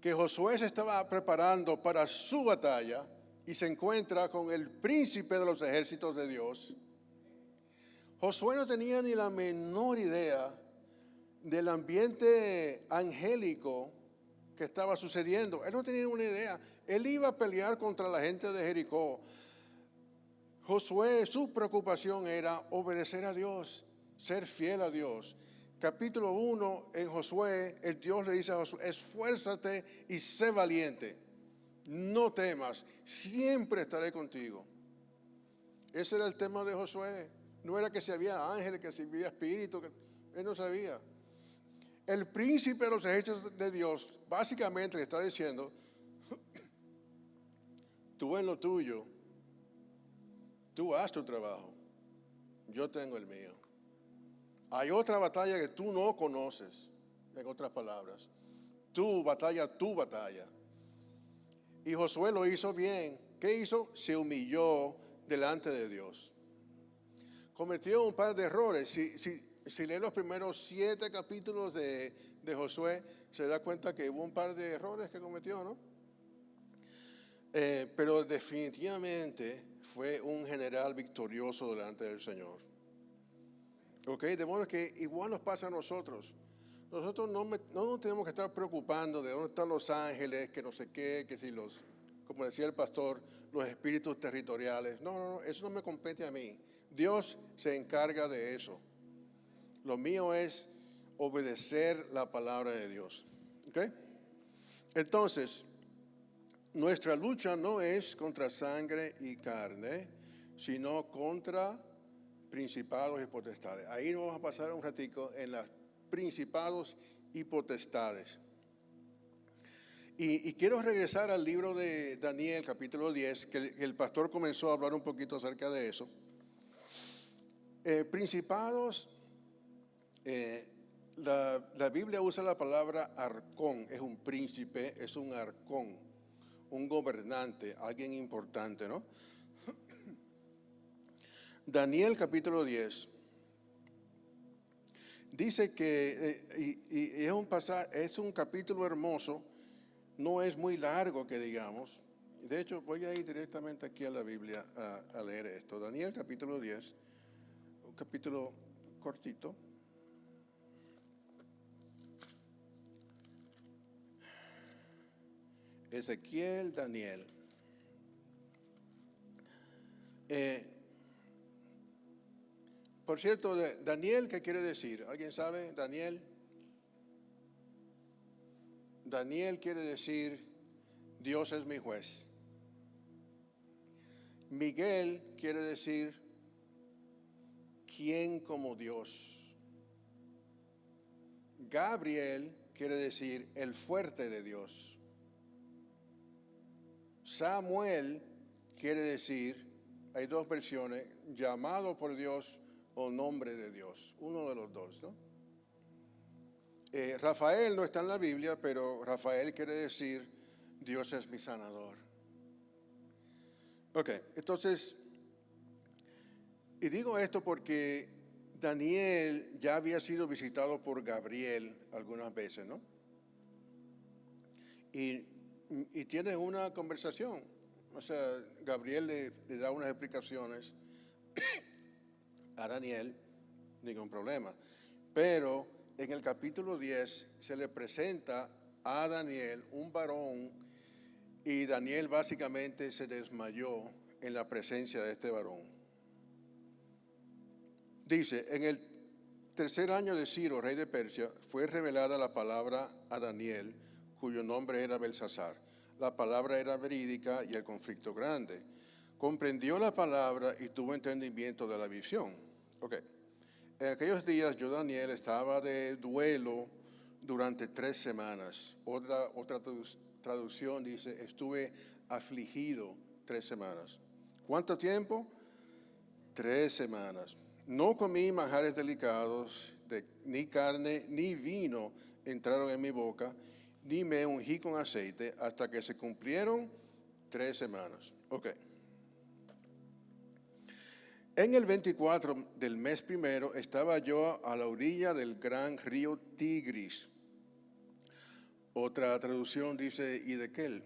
que Josué se estaba preparando para su batalla y se encuentra con el príncipe de los ejércitos de Dios. Josué no tenía ni la menor idea del ambiente angélico que estaba sucediendo. Él no tenía una idea. Él iba a pelear contra la gente de Jericó. Josué, su preocupación era obedecer a Dios, ser fiel a Dios. Capítulo 1 en Josué, el Dios le dice a Josué: esfuérzate y sé valiente. No temas, siempre estaré contigo. Ese era el tema de Josué. No era que si había ángeles, que si había espíritus, él no sabía. El príncipe de los ejércitos de Dios básicamente le está diciendo: tú en lo tuyo, tú haz tu trabajo, yo tengo el mío. Hay otra batalla que tú no conoces, en otras palabras. Tu batalla. Y Josué lo hizo bien. ¿Qué hizo? Se humilló delante de Dios. Cometió un par de errores. Si lee los primeros 7 capítulos de Josué, se da cuenta que hubo un par de errores que cometió, ¿no? Pero definitivamente fue un general victorioso delante del Señor. ¿Ok? De modo que igual nos pasa a nosotros. Nosotros no nos tenemos que estar preocupando de dónde están los ángeles, que no sé qué, que si los, como decía el pastor, los espíritus territoriales. No, eso no me compete a mí. Dios se encarga de eso. Lo mío es obedecer la palabra de Dios. ¿Ok? Entonces, nuestra lucha no es contra sangre y carne, sino contra principados y potestades. Ahí nos vamos a pasar un ratico en los principados y potestades. Y quiero regresar al libro de Daniel, capítulo 10, que el pastor comenzó a hablar un poquito acerca de eso. Principados, la Biblia usa la palabra arcón, es un príncipe, es un arcón, un gobernante, alguien importante, ¿no? Daniel capítulo 10 dice que, y es un capítulo hermoso, no es muy largo que digamos. De hecho, voy a ir directamente aquí a la Biblia a leer esto. Daniel capítulo 10, un capítulo cortito. Ezequiel, Daniel. Por cierto, Daniel, ¿qué quiere decir? ¿Alguien sabe? Daniel. Daniel quiere decir Dios es mi juez. Miguel quiere decir, ¿quién como Dios? Gabriel quiere decir, el fuerte de Dios. Samuel quiere decir, hay dos versiones, llamado por Dios o nombre de Dios, uno de los dos, ¿no? Rafael no está en la Biblia, pero Rafael quiere decir, Dios es mi sanador. Ok, entonces, y digo esto porque Daniel ya había sido visitado por Gabriel algunas veces, ¿no? Y tiene una conversación. O sea, Gabriel le da unas explicaciones a Daniel, ningún problema. Pero en el capítulo 10 se le presenta a Daniel un varón y Daniel básicamente se desmayó en la presencia de este varón. Dice, en el tercer año de Ciro, rey de Persia, fue revelada la palabra a Daniel, cuyo nombre era Belsasar. La palabra era verídica y el conflicto grande. Comprendió la palabra y tuvo entendimiento de la visión. Ok. En aquellos días yo, Daniel, estaba de duelo durante 3 semanas. Otra traducción dice, estuve afligido 3 semanas. ¿Cuánto tiempo? 3 semanas. No comí manjares delicados, ni carne ni vino entraron en mi boca, ni me ungí con aceite hasta que se cumplieron 3 semanas. Ok. En el 24 del mes primero estaba yo a la orilla del gran río Tigris. Otra traducción dice, y de aquel.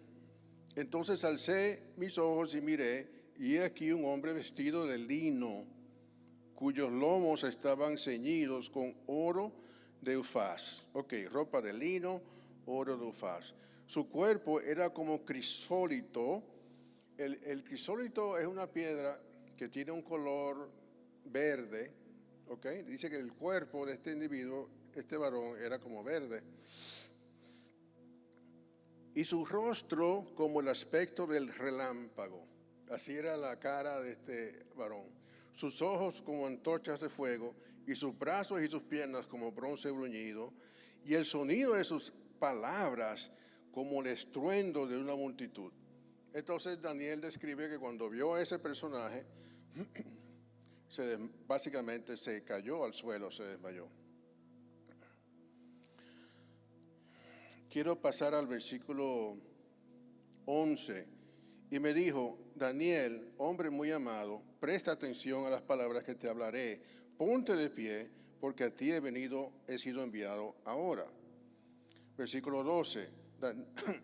Entonces alcé mis ojos y miré, y he aquí un hombre vestido de lino, cuyos lomos estaban ceñidos con oro de Ufaz. Ok, ropa de lino, oro de Ufaz. Su cuerpo era como crisólito. El crisólito es una piedra que tiene un color verde, ok. Dice que el cuerpo de este individuo, este varón, era como verde. Y su rostro como el aspecto del relámpago. Así era la cara de este varón. Sus ojos como antorchas de fuego, y sus brazos y sus piernas como bronce bruñido, y el sonido de sus palabras como el estruendo de una multitud. Entonces Daniel describe que cuando vio a ese personaje, básicamente se cayó al suelo, se desmayó. Quiero pasar al versículo 11. Y me dijo, Daniel, hombre muy amado, presta atención a las palabras que te hablaré. Ponte de pie, porque a ti he sido enviado ahora. Versículo 12.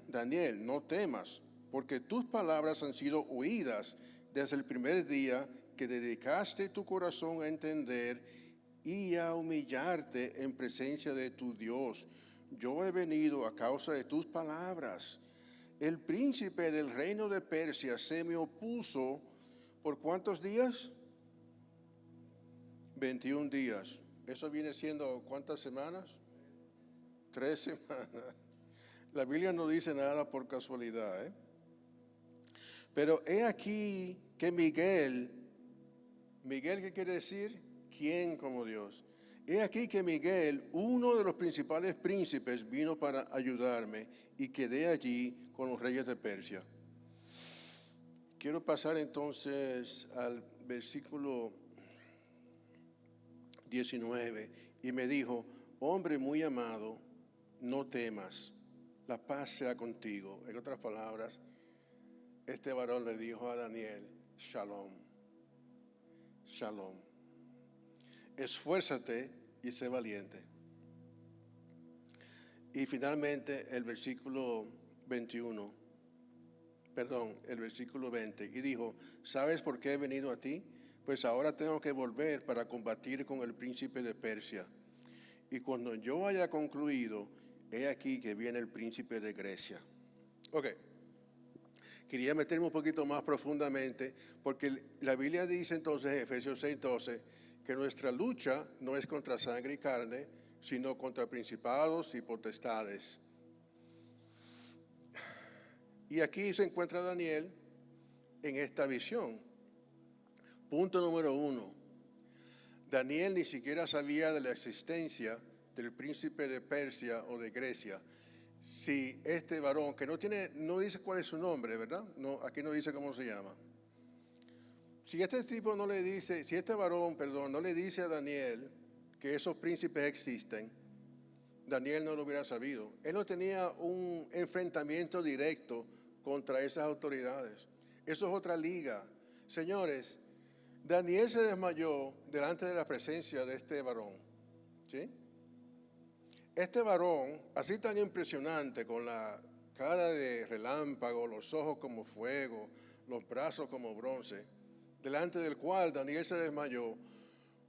Daniel, no temas, porque tus palabras han sido oídas desde el primer día que dedicaste tu corazón a entender y a humillarte en presencia de tu Dios. Yo he venido a causa de tus palabras. El príncipe del reino de Persia se me opuso ¿por cuántos días? 21 días. ¿Eso viene siendo cuántas semanas? 3 semanas. La Biblia no dice nada por casualidad, ¿eh? Pero he aquí que Miguel, ¿qué quiere decir? ¿Quién como Dios? He aquí que Miguel, uno de los principales príncipes, vino para ayudarme y quedé allí con los reyes de Persia. Quiero pasar entonces al versículo 19. Y me dijo, hombre muy amado, no temas, la paz sea contigo. En otras palabras, este varón le dijo a Daniel, shalom, shalom. Esfuérzate y sé valiente. Y finalmente el versículo 20. Y dijo, ¿sabes por qué he venido a ti? Pues ahora tengo que volver para combatir con el príncipe de Persia. Y cuando yo haya concluido, he aquí que viene el príncipe de Grecia. Ok. Quería meterme un poquito más profundamente, porque la Biblia dice entonces en Efesios 6:12, que nuestra lucha no es contra sangre y carne, sino contra principados y potestades. Y aquí se encuentra Daniel en esta visión. Punto número 1. Daniel ni siquiera sabía de la existencia del príncipe de Persia o de Grecia. Si este varón, que no dice cuál es su nombre, ¿verdad? No, aquí no dice cómo se llama. Si este varón, no le dice a Daniel que esos príncipes existen, Daniel no lo hubiera sabido. Él no tenía un enfrentamiento directo contra esas autoridades. Eso es otra liga. Señores, Daniel se desmayó delante de la presencia de este varón. ¿Sí? Este varón, así tan impresionante, con la cara de relámpago, los ojos como fuego, los brazos como bronce, delante del cual Daniel se desmayó,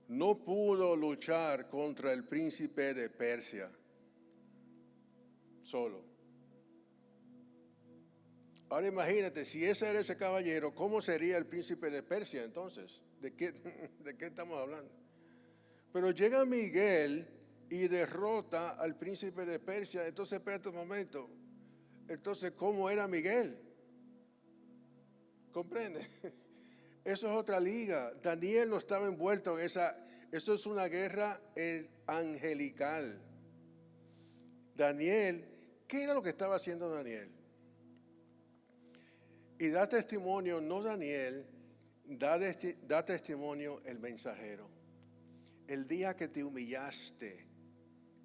no pudo luchar contra el príncipe de Persia solo. Ahora imagínate, si ese era ese caballero, ¿cómo sería el príncipe de Persia entonces? ¿De qué estamos hablando? Pero llega Miguel y derrota al príncipe de Persia. Entonces, espérate un momento. Entonces, ¿cómo era Miguel? ¿Comprende? Eso es otra liga. Daniel no estaba envuelto en esa. Eso es una guerra angelical. Daniel, ¿qué era lo que estaba haciendo Daniel? Y da testimonio, no Daniel, da testimonio el mensajero. El día que te humillaste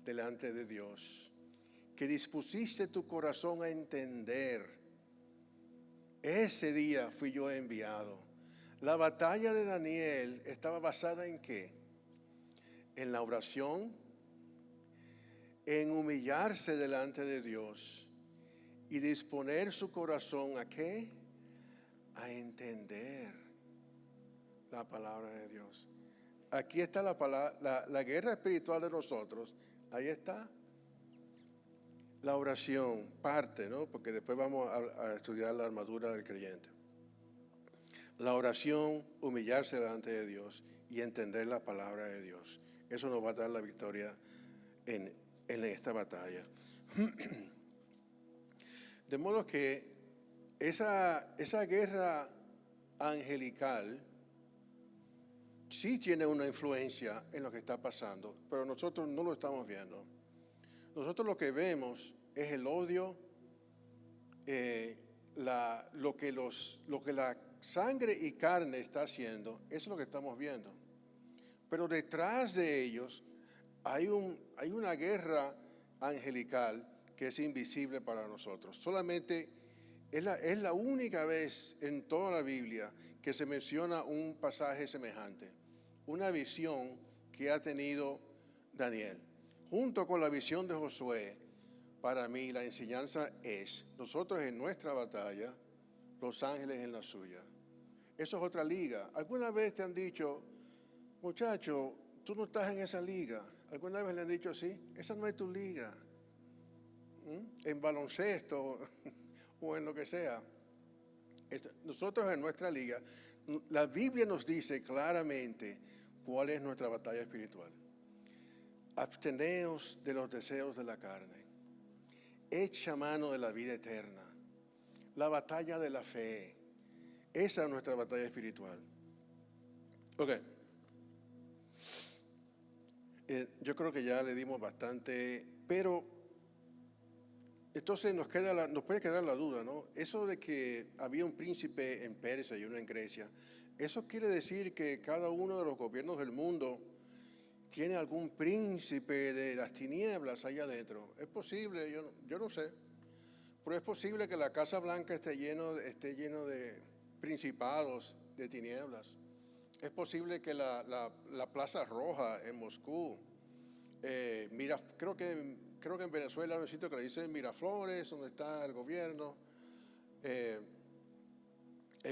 delante de Dios, que dispusiste tu corazón a entender, ese día fui yo enviado. La batalla de Daniel estaba basada ¿en qué? En la oración, en humillarse delante de Dios y disponer su corazón ¿a qué? A entender la palabra de Dios. Aquí está la guerra espiritual de nosotros. Ahí está. La oración, parte, ¿no? Porque después vamos a estudiar la armadura del creyente. La oración, humillarse delante de Dios y entender la palabra de Dios. Eso nos va a dar la victoria en esta batalla. De modo que esa guerra angelical sí tiene una influencia en lo que está pasando, pero nosotros no lo estamos viendo. Nosotros lo que vemos es el odio, lo que la sangre y carne está haciendo, eso es lo que estamos viendo. Pero detrás de ellos hay una guerra angelical que es invisible para nosotros. Solamente es la única vez en toda la Biblia que se menciona un pasaje semejante, una visión que ha tenido Daniel. Junto con la visión de Josué, para mí la enseñanza es, nosotros en nuestra batalla, los ángeles en la suya. Eso es otra liga. ¿Alguna vez te han dicho, muchacho, tú no estás en esa liga? ¿Alguna vez le han dicho así? Esa no es tu liga. En baloncesto o en lo que sea. Nosotros en nuestra liga, la Biblia nos dice claramente cuál es nuestra batalla espiritual. Absteneos de los deseos de la carne. Echa mano de la vida eterna. La batalla de la fe. Esa es nuestra batalla espiritual. Ok. Yo creo que ya le dimos bastante, pero entonces nos puede quedar la duda, ¿no? Eso de que había un príncipe en Persia y uno en Grecia, ¿eso quiere decir que cada uno de los gobiernos del mundo tiene algún príncipe de las tinieblas allá adentro? Es posible, yo no sé, pero es posible que la Casa Blanca esté lleno de principados de tinieblas. Es posible que la Plaza Roja en Moscú, creo que en Venezuela hay un sitio que le dicen Miraflores, donde está el gobierno. En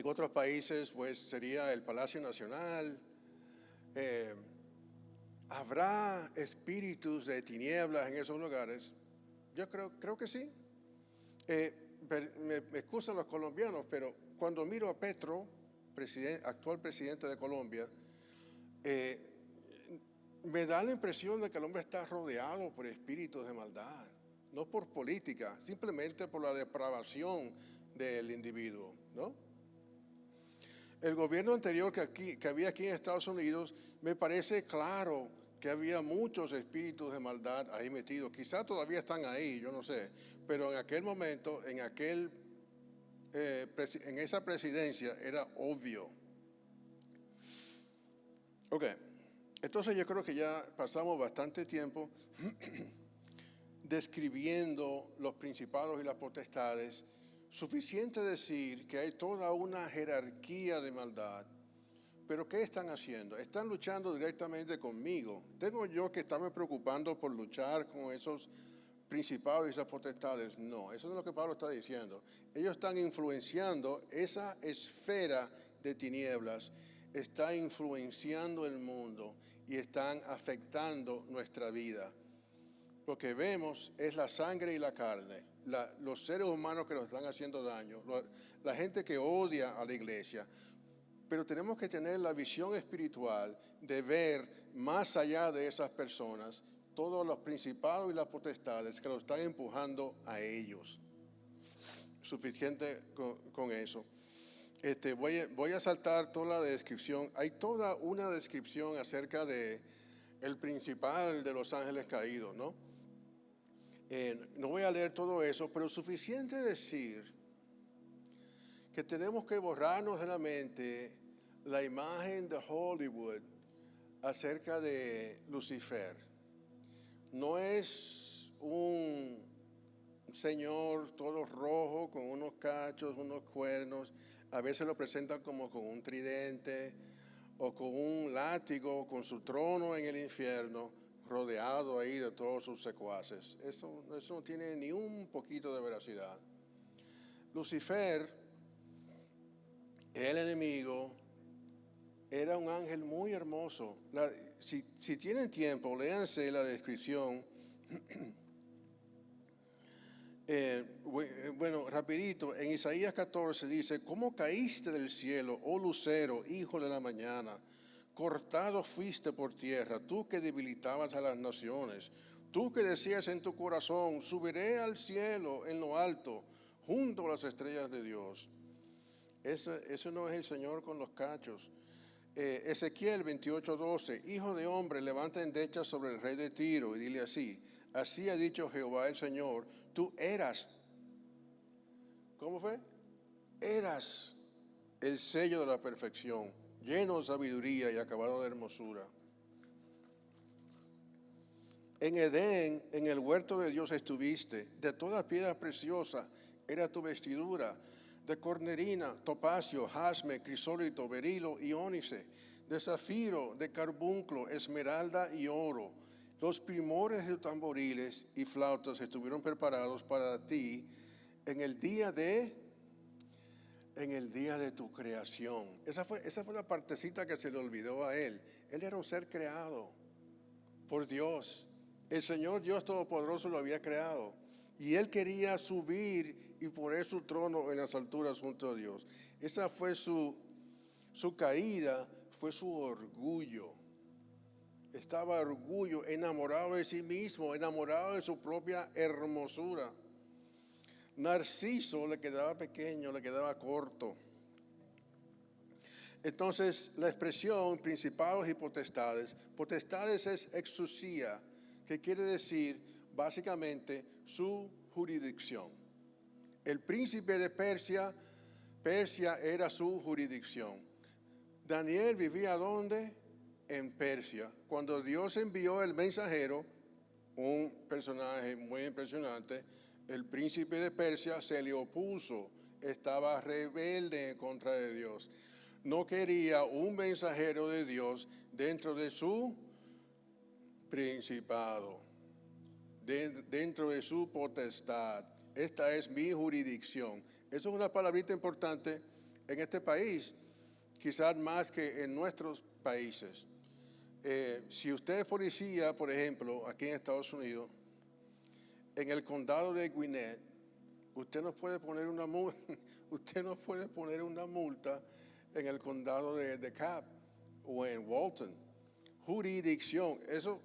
otros países, pues, sería el Palacio Nacional. ¿Habrá espíritus de tinieblas en esos lugares? Yo creo que sí. Me excusan los colombianos, pero cuando miro a Petro, actual presidente de Colombia, me da la impresión de que el hombre está rodeado por espíritus de maldad, no por política, simplemente por la depravación del individuo, ¿no? El gobierno anterior que había aquí en Estados Unidos, me parece claro que había muchos espíritus de maldad ahí metidos. Quizás todavía están ahí, yo no sé. Pero en aquel momento, en esa presidencia, era obvio. Ok, entonces yo creo que ya pasamos bastante tiempo describiendo los principados y las potestades. Suficiente decir que hay toda una jerarquía de maldad. Pero ¿qué están haciendo? Están luchando directamente conmigo. ¿Tengo yo que estarme preocupando por luchar con esos principados y esas potestades? No, eso no es lo que Pablo está diciendo. Ellos están influenciando esa esfera de tinieblas, está influenciando el mundo y están afectando nuestra vida. Lo que vemos es la sangre y la carne, los seres humanos que nos están haciendo daño, la gente que odia a la iglesia. Pero tenemos que tener la visión espiritual de ver más allá de esas personas todos los principados y las potestades que los están empujando a ellos. Suficiente con eso. Voy a saltar toda la descripción. Hay toda una descripción acerca de el principal de los ángeles caídos, ¿no? No voy a leer todo eso, pero suficiente decir que tenemos que borrarnos de la mente la imagen de Hollywood acerca de Lucifer. No es un señor todo rojo con unos cachos, unos cuernos. A veces lo presentan como con un tridente o con un látigo, con su trono en el infierno, rodeado ahí de todos sus secuaces. Eso no tiene ni un poquito de veracidad. Lucifer, el enemigo, era un ángel muy hermoso. Si tienen tiempo, léanse la descripción. Bueno, rapidito, en Isaías 14 dice: ¿cómo caíste del cielo, oh lucero, hijo de la mañana? Cortado fuiste por tierra, tú que debilitabas a las naciones. Tú que decías en tu corazón: subiré al cielo en lo alto, junto a las estrellas de Dios. Eso no es el Señor con los cachos. Ezequiel 28:12: hijo de hombre, levanta endechas sobre el rey de Tiro y dile así: así ha dicho Jehová el Señor, tú eras, ¿cómo fue? Eras el sello de la perfección, lleno de sabiduría y acabado de hermosura. En Edén, en el huerto de Dios estuviste, de toda piedra preciosa era tu vestidura, de cornerina, topacio, jasme, crisólito, berilo y ónice, de zafiro, de carbunclo, esmeralda y oro. Los primores de tamboriles y flautas estuvieron preparados para ti en el día de tu creación. Esa fue la partecita que se le olvidó a él. Él era un ser creado por Dios. El Señor Dios Todopoderoso lo había creado y él quería subir y poner su trono en las alturas junto a Dios. Esa fue su caída, fue su orgullo. Estaba orgullo, enamorado de sí mismo, enamorado de su propia hermosura. Narciso le quedaba pequeño, le quedaba corto. Entonces, la expresión principados y potestades es exousia, que quiere decir básicamente su jurisdicción. El príncipe de Persia era su jurisdicción. Daniel vivía ¿dónde? En Persia. Cuando Dios envió el mensajero, un personaje muy impresionante, el príncipe de Persia se le opuso, estaba rebelde en contra de Dios. No quería un mensajero de Dios dentro de su principado, dentro de su potestad. Esta es mi jurisdicción. Eso es una palabrita importante en este país, quizás más que en nuestros países. Si usted es policía, por ejemplo, aquí en Estados Unidos, en el condado de Gwinnett, usted no puede poner una multa en el condado de DeKalb o en Walton. Jurisdicción, eso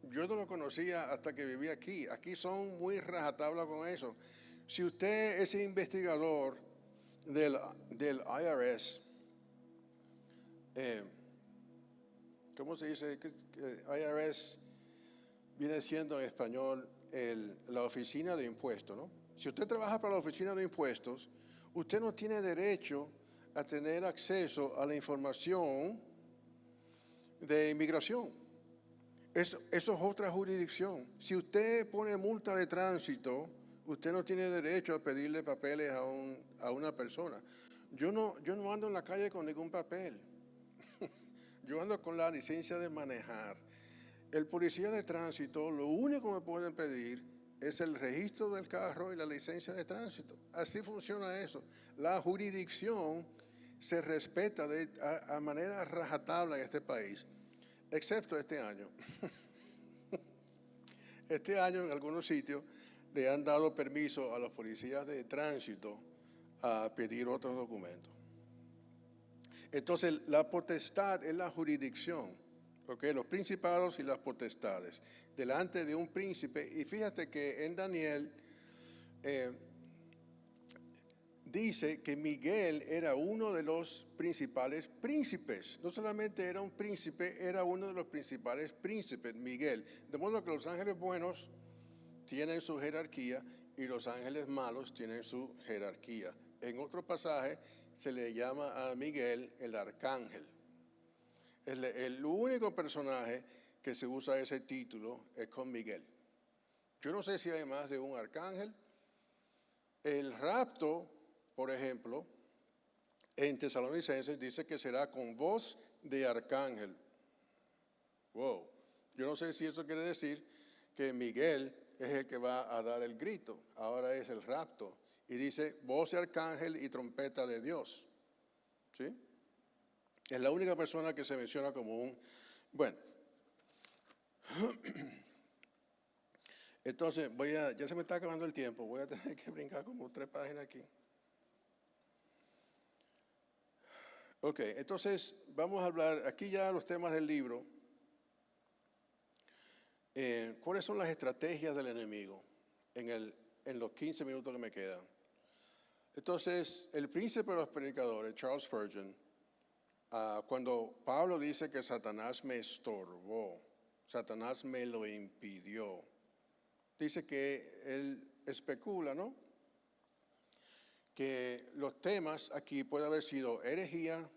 yo no lo conocía hasta que viví aquí. Aquí son muy rajatabla con eso. Si usted es investigador del IRS, ¿cómo se dice? IRS viene siendo en español la oficina de impuestos, ¿no? Si usted trabaja para la oficina de impuestos, usted no tiene derecho a tener acceso a la información de inmigración. Eso es otra jurisdicción. Si usted pone multa de tránsito, usted no tiene derecho a pedirle papeles a una persona. Yo no ando en la calle con ningún papel. Yo ando con la licencia de manejar. El policía de tránsito, lo único que me pueden pedir es el registro del carro y la licencia de tránsito. Así funciona eso. La jurisdicción se respeta a manera rajatabla en este país, excepto este año. Este año en algunos sitios le han dado permiso a los policías de tránsito a pedir otros documentos. Entonces, la potestad es la jurisdicción, ¿okay? Los principados y las potestades, delante de un príncipe. Y fíjate que en Daniel dice que Miguel era uno de los principales príncipes. No solamente era un príncipe, era uno de los principales príncipes, Miguel. De modo que los ángeles buenos tienen su jerarquía y los ángeles malos tienen su jerarquía. En otro pasaje se le llama a Miguel el arcángel. El único personaje que se usa ese título es con Miguel. Yo no sé si hay más de un arcángel. El rapto, por ejemplo, en Tesalonicenses dice que será con voz de arcángel. Wow. Yo no sé si eso quiere decir que Miguel es el que va a dar el grito. Ahora es el rapto. Y dice voz de arcángel y trompeta de Dios. ¿Sí? Es la única persona que se menciona como un... Bueno. Entonces, ya se me está acabando el tiempo. Voy a tener que brincar como 3 páginas aquí. Ok, entonces vamos a hablar, aquí ya los temas del libro. ¿Cuáles son las estrategias del enemigo en los 15 minutos que me quedan? Entonces, el príncipe de los predicadores, Charles Spurgeon, cuando Pablo dice que Satanás me estorbó, Satanás me lo impidió, dice que él especula, ¿no? Que los temas aquí puede haber sido herejía,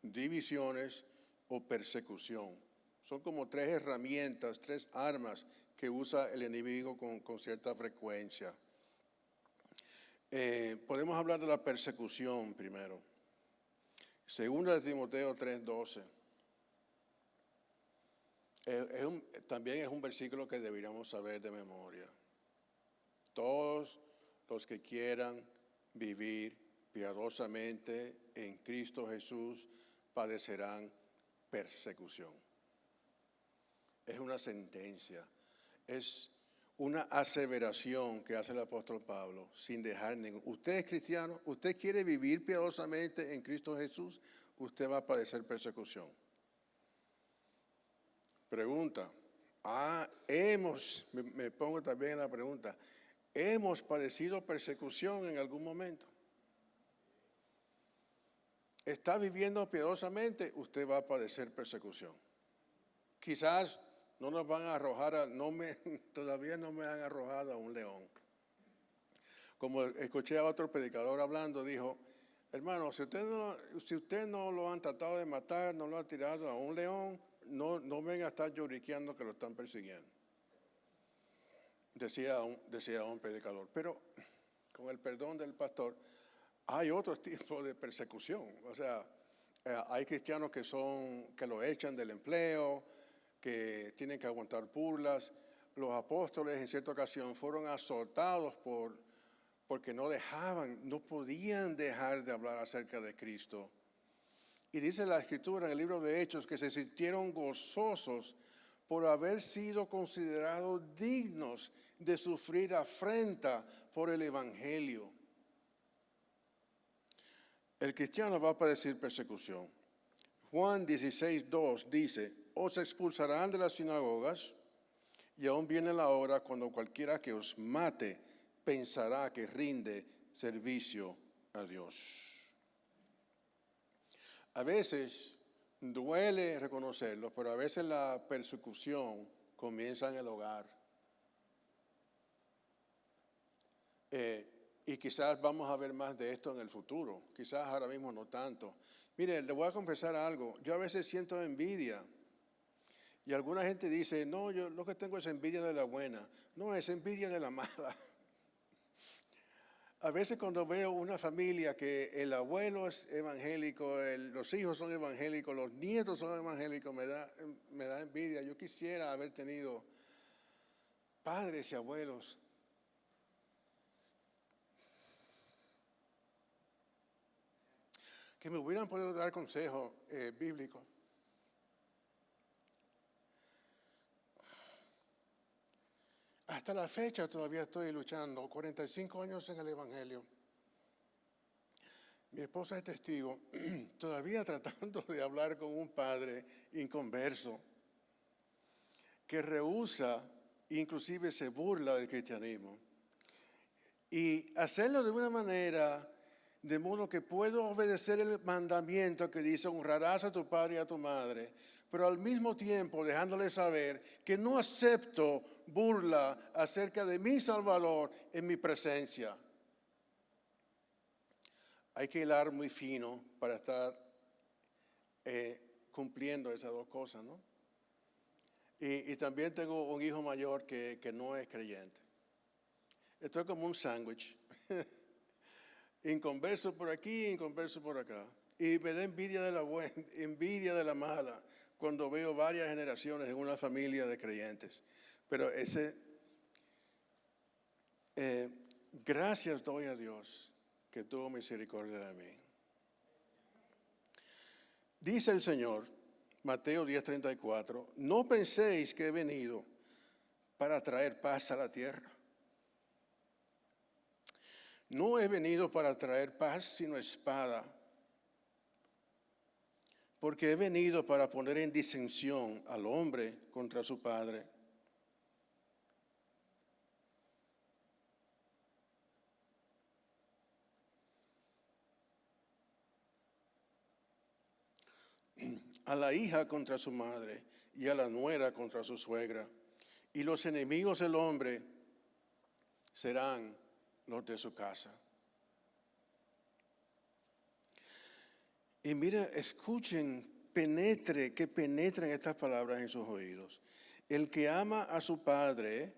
divisiones o persecución. Son como 3 herramientas, 3 armas que usa el enemigo con cierta frecuencia. Podemos hablar de la persecución primero. Segunda de Timoteo 3:12. También es un versículo que deberíamos saber de memoria. Todos los que quieran vivir piadosamente en Cristo Jesús padecerán persecución. Es una sentencia, es una aseveración que hace el apóstol Pablo sin dejar ningún. Usted es cristiano, usted quiere vivir piadosamente en Cristo Jesús, usted va a padecer persecución. Pregunta, me pongo también en la pregunta, ¿hemos padecido persecución en algún momento? ¿Está viviendo piadosamente? Usted va a padecer persecución. Quizás no nos van a arrojar, todavía no me han arrojado a un león. Como escuché a otro predicador hablando, dijo, hermano, si usted no lo han tratado de matar, no lo ha tirado a un león, no venga a estar lloriqueando que lo están persiguiendo. Decía un predicador. Pero, con el perdón del pastor, hay otro tipo de persecución. O sea, hay cristianos que lo echan del empleo, que tienen que aguantar burlas. Los apóstoles en cierta ocasión fueron azotados porque no podían dejar de hablar acerca de Cristo. Y dice la Escritura en el libro de Hechos que se sintieron gozosos por haber sido considerados dignos de sufrir afrenta por el Evangelio. El cristiano va a padecer persecución. Juan 16:2 dice, os expulsarán de las sinagogas y aún viene la hora cuando cualquiera que os mate pensará que rinde servicio a Dios. A veces duele reconocerlo, pero a veces la persecución comienza en el hogar. Y quizás vamos a ver más de esto en el futuro, quizás ahora mismo no tanto. Mire, le voy a confesar algo, yo a veces siento envidia. Y alguna gente dice, no, yo lo que tengo es envidia de la buena. No, es envidia de la mala. A veces cuando veo una familia que el abuelo es evangélico, los hijos son evangélicos, los nietos son evangélicos, me da envidia. Yo quisiera haber tenido padres y abuelos que me hubieran podido dar consejos bíblicos. Hasta la fecha todavía estoy luchando, 45 años en el Evangelio. Mi esposa es testigo, todavía tratando de hablar con un padre inconverso que rehúsa, inclusive se burla del cristianismo. Y hacerlo de una manera de modo que puedo obedecer el mandamiento que dice honrarás a tu padre y a tu madre, pero al mismo tiempo dejándole saber que no acepto burla acerca de mi Salvador en mi presencia. Hay que hilar muy fino para estar cumpliendo esas dos cosas, ¿no? Y también tengo un hijo mayor que no es creyente. Estoy como un sándwich. Inconverso por aquí, inconverso por acá. Y me da envidia de la buena, envidia de la mala, cuando veo varias generaciones en una familia de creyentes. Pero gracias doy a Dios que tuvo misericordia de mí. Dice el Señor, Mateo 10:34, no penséis que he venido para traer paz a la tierra. No he venido para traer paz, sino espada, porque he venido para poner en disensión al hombre contra su padre. A la hija contra su madre y a la nuera contra su suegra. Y los enemigos del hombre serán los de su casa. Y mira, escuchen, que penetren estas palabras en sus oídos. El que ama a su padre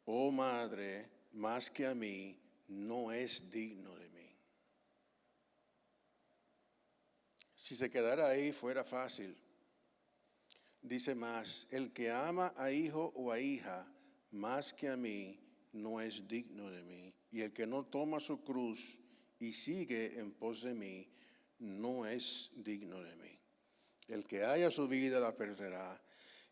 o madre más que a mí, no es digno de mí. Si se quedara ahí fuera fácil. Dice más, el que ama a hijo o a hija más que a mí, no es digno de mí. Y el que no toma su cruz y sigue en pos de mí, no es digno de mí. El que haya su vida la perderá,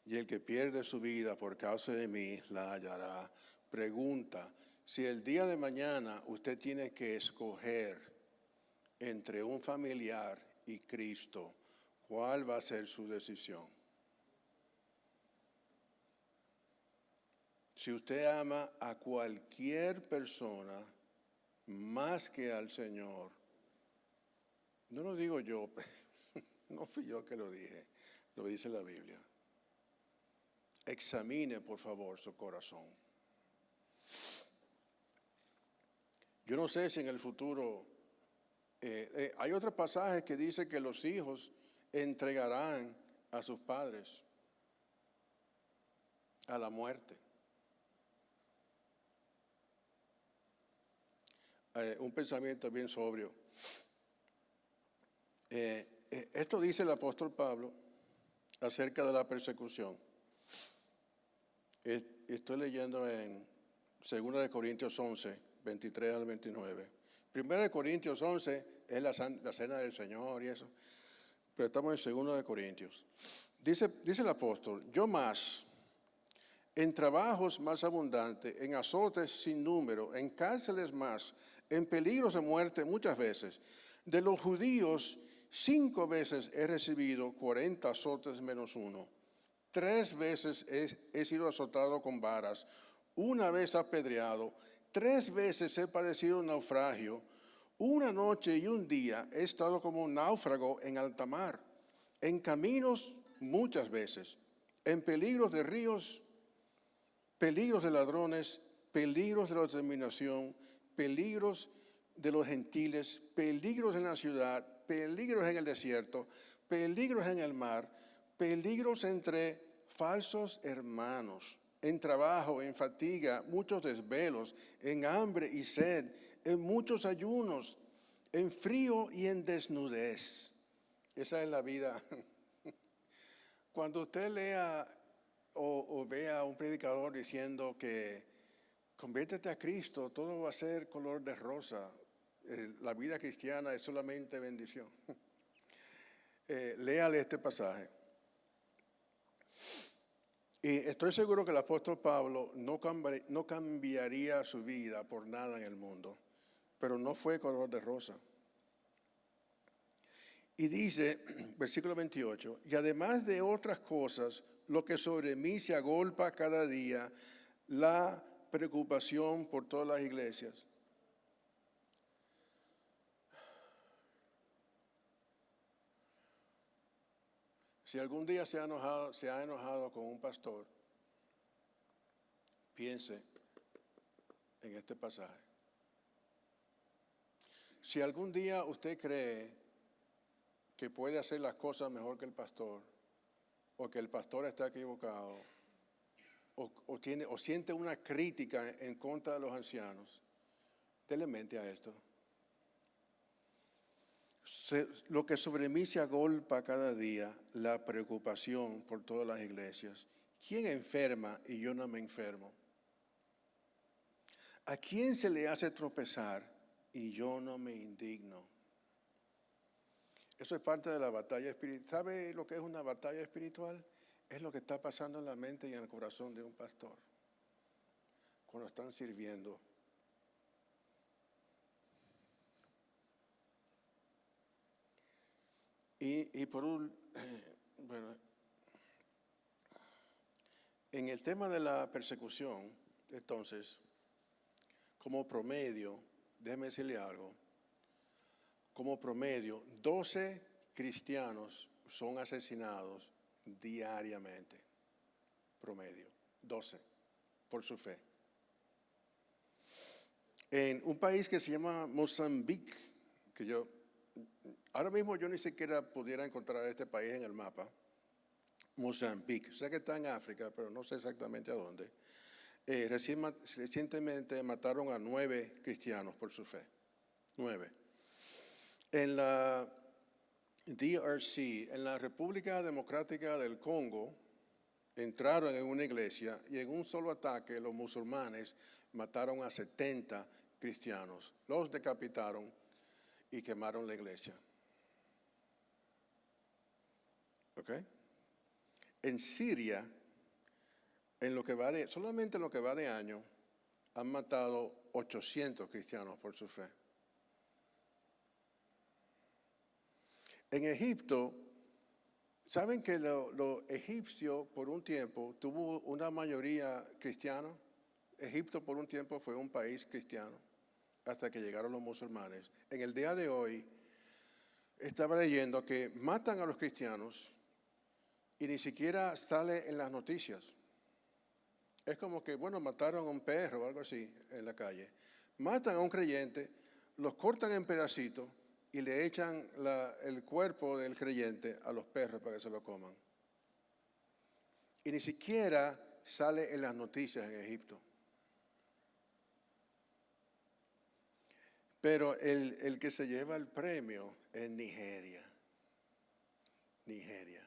y el que pierde su vida por causa de mí la hallará. Pregunta, si el día de mañana usted tiene que escoger entre un familiar y Cristo, ¿cuál va a ser su decisión? Si usted ama a cualquier persona más que al Señor, no lo digo yo, no fui yo que lo dije, lo dice la Biblia. Examine, por favor, su corazón. Yo no sé si en el futuro, hay otros pasajes que dice que los hijos entregarán a sus padres a la muerte. Un pensamiento bien sobrio. Esto dice el apóstol Pablo acerca de la persecución. Estoy leyendo en 2 Corintios 11, 23 al 29. 1 Corintios 11 es la cena del Señor y eso. Pero estamos en 2 Corintios. Dice el apóstol, yo más, en trabajos más abundantes, en azotes sin número, en cárceles más, en peligros de muerte muchas veces. De los judíos 5 veces he recibido 40 azotes menos 1. 3 veces he sido azotado con varas, 1 vez apedreado, 3 veces he padecido un naufragio, una noche y un día he estado como un náufrago en alta mar, en caminos muchas veces, en peligros de ríos, peligros de ladrones, peligros de la determinación, peligros de los gentiles, peligros en la ciudad, peligros en el desierto, peligros en el mar, peligros entre falsos hermanos, en trabajo, en fatiga, muchos desvelos, en hambre y sed, en muchos ayunos, en frío y en desnudez. Esa es la vida. Cuando usted lea o vea a un predicador diciendo que conviértete a Cristo, todo va a ser color de rosa, la vida cristiana es solamente bendición. Léale este pasaje. Y estoy seguro que el apóstol Pablo no cambiaría su vida por nada en el mundo, pero no fue color de rosa. Y dice, versículo 28, y además de otras cosas, lo que sobre mí se agolpa cada día, la preocupación por todas las iglesias. Si algún día se ha enojado con un pastor, piense en este pasaje. Si algún día usted cree que puede hacer las cosas mejor que el pastor, o que el pastor está equivocado, o siente una crítica en contra de los ancianos, déle mente a esto. Lo que sobre mí se agolpa cada día, la preocupación por todas las iglesias. ¿Quién enferma y yo no me enfermo? ¿A quién se le hace tropezar y yo no me indigno? Eso es parte de la batalla espiritual. ¿Sabe lo que es una batalla espiritual? Es lo que está pasando en la mente y en el corazón de un pastor cuando están sirviendo. Y por bueno, en el tema de la persecución, entonces, como promedio, déjeme decirle algo, como promedio, 12 cristianos son asesinados diariamente, promedio, 12, por su fe. En un país que se llama Mozambique, que ahora mismo yo ni siquiera pudiera encontrar este país en el mapa, Mozambique, sé que está en África, pero no sé exactamente a dónde. Recientemente mataron a 9 cristianos por su fe, 9. En la DRC, en la República Democrática del Congo, entraron en una iglesia y en un solo ataque los musulmanes mataron a 70 cristianos, los decapitaron y quemaron la iglesia. ¿Ok? En Siria, solamente en lo que va de año, han matado 800 cristianos por su fe. En Egipto, ¿saben que los egipcios por un tiempo tuvo una mayoría cristiana? Egipto por un tiempo fue un país cristiano hasta que llegaron los musulmanes. En el día de hoy, estaba leyendo que matan a los cristianos y ni siquiera sale en las noticias. Es como que, bueno, mataron a un perro o algo así en la calle. Matan a un creyente, los cortan en pedacitos y le echan el cuerpo del creyente a los perros para que se lo coman. Y ni siquiera sale en las noticias en Egipto. Pero el que se lleva el premio es Nigeria. Nigeria.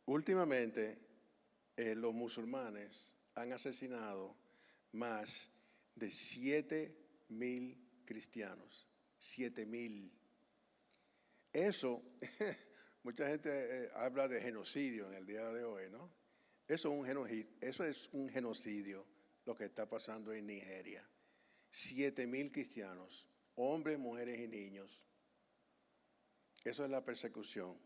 Últimamente, los musulmanes han asesinado más de 7,000 cristianos. 7,000. Eso, mucha gente habla de genocidio en el día de hoy, ¿no? Eso es un genocidio lo que está pasando en Nigeria. 7,000 cristianos, hombres, mujeres y niños. Eso es la persecución.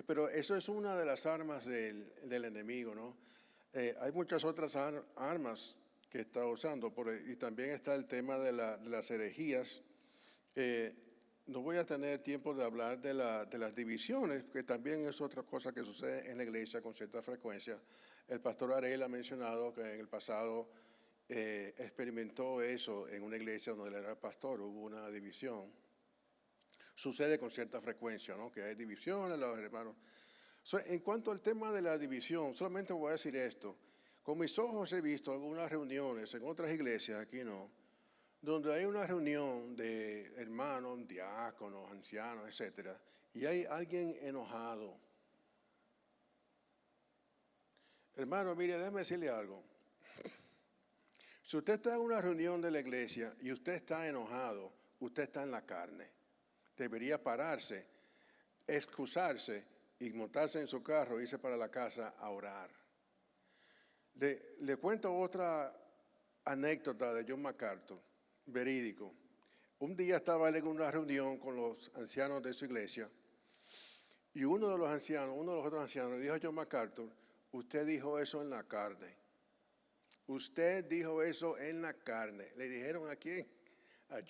Pero eso es una de las armas del enemigo, ¿no? Hay muchas otras armas que está usando. Y también está el tema de las herejías. No voy a tener tiempo de hablar de las divisiones, que también es otra cosa que sucede en la iglesia con cierta frecuencia. El pastor Arel ha mencionado que en el pasado experimentó eso en una iglesia donde él era pastor, hubo una división. Sucede con cierta frecuencia, ¿no? Que hay divisiones, los hermanos. En cuanto al tema de la división, solamente voy a decir esto. Con mis ojos he visto algunas reuniones en otras iglesias, aquí no, donde hay una reunión de hermanos, diáconos, ancianos, etcétera, y hay alguien enojado. Hermano, mire, déjeme decirle algo. Si usted está en una reunión de la iglesia y usted está enojado, usted está en la carne. Debería pararse, excusarse y montarse en su carro e irse para la casa a orar. Le cuento otra anécdota de John MacArthur, verídico. Un día estaba él en una reunión con los ancianos de su iglesia y uno de los otros ancianos, le dijo a John MacArthur: usted dijo eso en la carne. Usted dijo eso en la carne. ¿Le dijeron a quién? A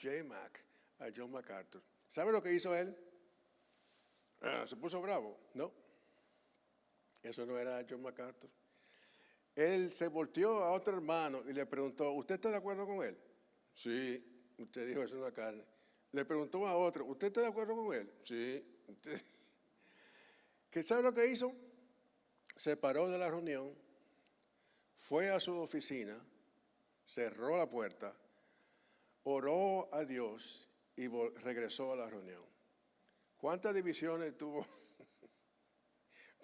John MacArthur. ¿Sabe lo que hizo él? Se puso bravo. No, eso no era John MacArthur. Él se volteó a otro hermano y le preguntó: ¿usted está de acuerdo con él? Sí, usted dijo eso en la carne. Le preguntó a otro: ¿usted está de acuerdo con él? Sí. ¿Qué sabe lo que hizo? Se paró de la reunión, fue a su oficina, cerró la puerta, oró a Dios y regresó a la reunión. ¿Cuántas divisiones tuvo?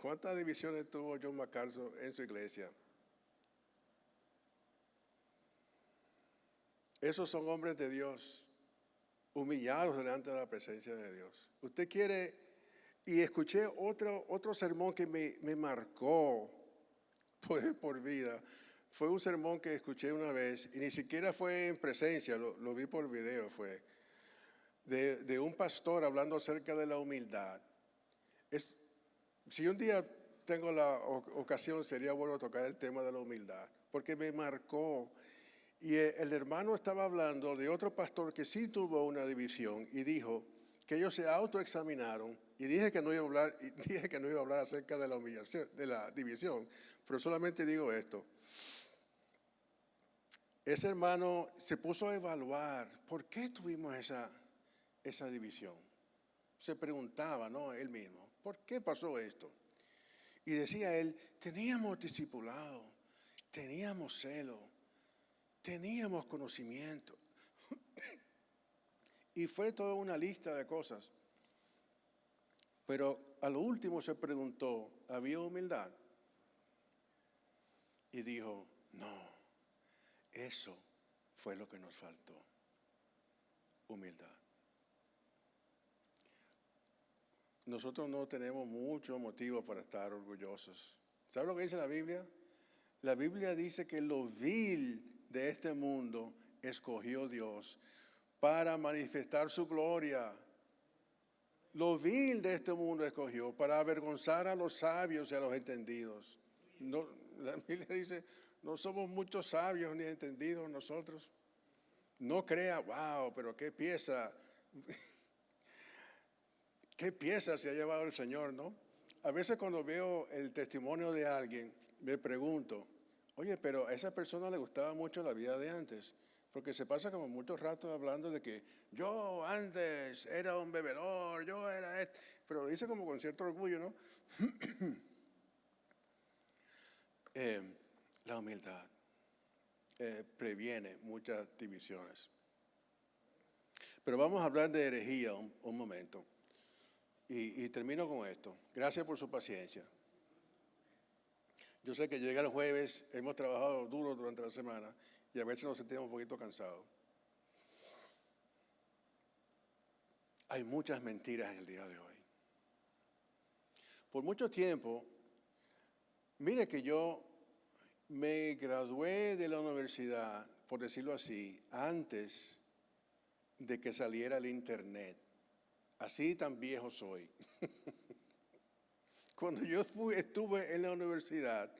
¿Cuántas divisiones tuvo John MacArthur en su iglesia? Esos son hombres de Dios, humillados delante de la presencia de Dios. Usted quiere, y escuché otro sermón que me marcó por vida. Fue un sermón que escuché una vez, y ni siquiera fue en presencia, lo vi por video, fue de un pastor hablando acerca de la humildad. Si un día tengo la ocasión, sería bueno tocar el tema de la humildad, porque me marcó. Y el hermano estaba hablando de otro pastor que sí tuvo una división y dijo que ellos se autoexaminaron, y dije que no iba a hablar acerca de la humillación, de la división, pero solamente digo esto. Ese hermano se puso a evaluar por qué tuvimos esa división. Se preguntaba, ¿no? Él mismo, ¿por qué pasó esto? Y decía él: teníamos discipulado, teníamos celo, teníamos conocimiento. Y fue toda una lista de cosas. Pero a lo último se preguntó: ¿había humildad? Y dijo: no, eso fue lo que nos faltó, humildad. Nosotros no tenemos mucho motivo para estar orgullosos. ¿Sabe lo que dice la Biblia? La Biblia dice que lo vil de este mundo escogió Dios para manifestar su gloria. Lo vil de este mundo escogió para avergonzar a los sabios y a los entendidos. No, la Biblia dice: no somos muchos sabios ni entendidos nosotros. No crea, wow, pero qué pieza se ha llevado el Señor, ¿no? A veces cuando veo el testimonio de alguien, me pregunto: oye, pero a esa persona le gustaba mucho la vida de antes, porque se pasa como mucho rato hablando de que yo antes era un bebedor, yo era pero lo dice como con cierto orgullo, ¿no? La humildad previene muchas divisiones. Pero vamos a hablar de herejía un momento. Y termino con esto. Gracias por su paciencia. Yo sé que llega el jueves, hemos trabajado duro durante la semana y a veces nos sentimos un poquito cansados. Hay muchas mentiras en el día de hoy. Por mucho tiempo, mire que yo me gradué de la universidad, por decirlo así, antes de que saliera el internet. Así tan viejo soy. Cuando yo estuve en la universidad,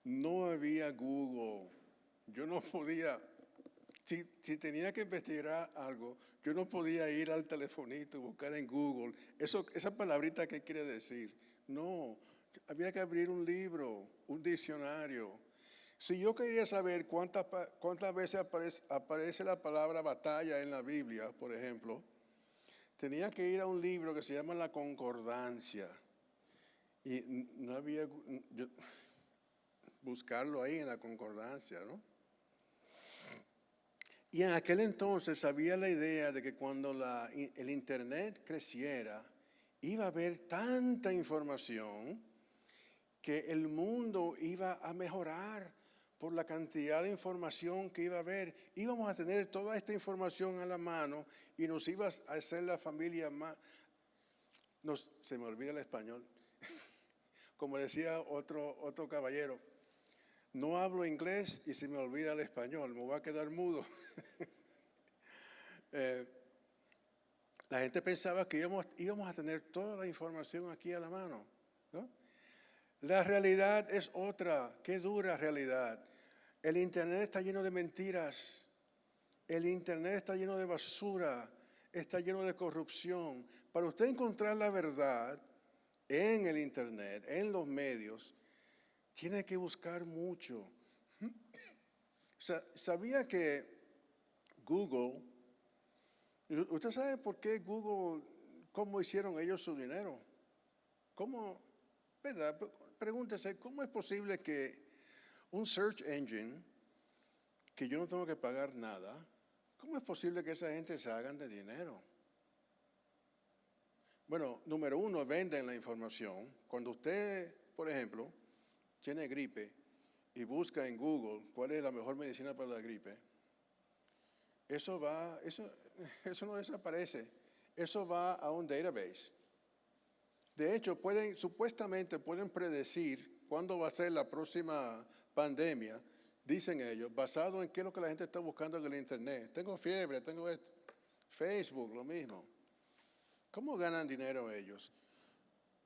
no había Google, Yo no podía, si tenía que investigar algo, yo no podía ir al telefonito y buscar en Google. Esa palabrita, ¿qué quiere decir? No, había que abrir un libro, un diccionario. Si yo quería saber cuántas veces aparece la palabra batalla en la Biblia, por ejemplo, tenía que ir a un libro que se llama La Concordancia. Y no había, buscarlo ahí en la Concordancia, ¿no? Y en aquel entonces había la idea de que cuando el Internet creciera, iba a haber tanta información que el mundo iba a mejorar por la cantidad de información que iba a haber. Íbamos a tener toda esta información a la mano y nos iba a hacer la familia más... se me olvida el español. Como decía otro caballero, no hablo inglés y se me olvida el español, me voy a quedar mudo. La gente pensaba que íbamos a tener toda la información aquí a la mano, ¿no? La realidad es otra, qué dura realidad. El Internet está lleno de mentiras, el Internet está lleno de basura, está lleno de corrupción. Para usted encontrar la verdad en el Internet, en los medios, tiene que buscar mucho. ¿Sabía que Google, usted sabe por qué Google, cómo hicieron ellos su dinero? ¿Cómo, verdad? Pregúntese, ¿cómo es posible que un search engine, que yo no tengo que pagar nada, cómo es posible que esa gente se hagan de dinero? Bueno, número uno, venden la información. Cuando usted, por ejemplo, tiene gripe y busca en Google cuál es la mejor medicina para la gripe, eso no desaparece, eso va a un database. De hecho, supuestamente pueden predecir cuándo va a ser la próxima pandemia, dicen ellos, basado en qué es lo que la gente está buscando en el Internet. Tengo fiebre, tengo esto. Facebook, lo mismo. ¿Cómo ganan dinero ellos?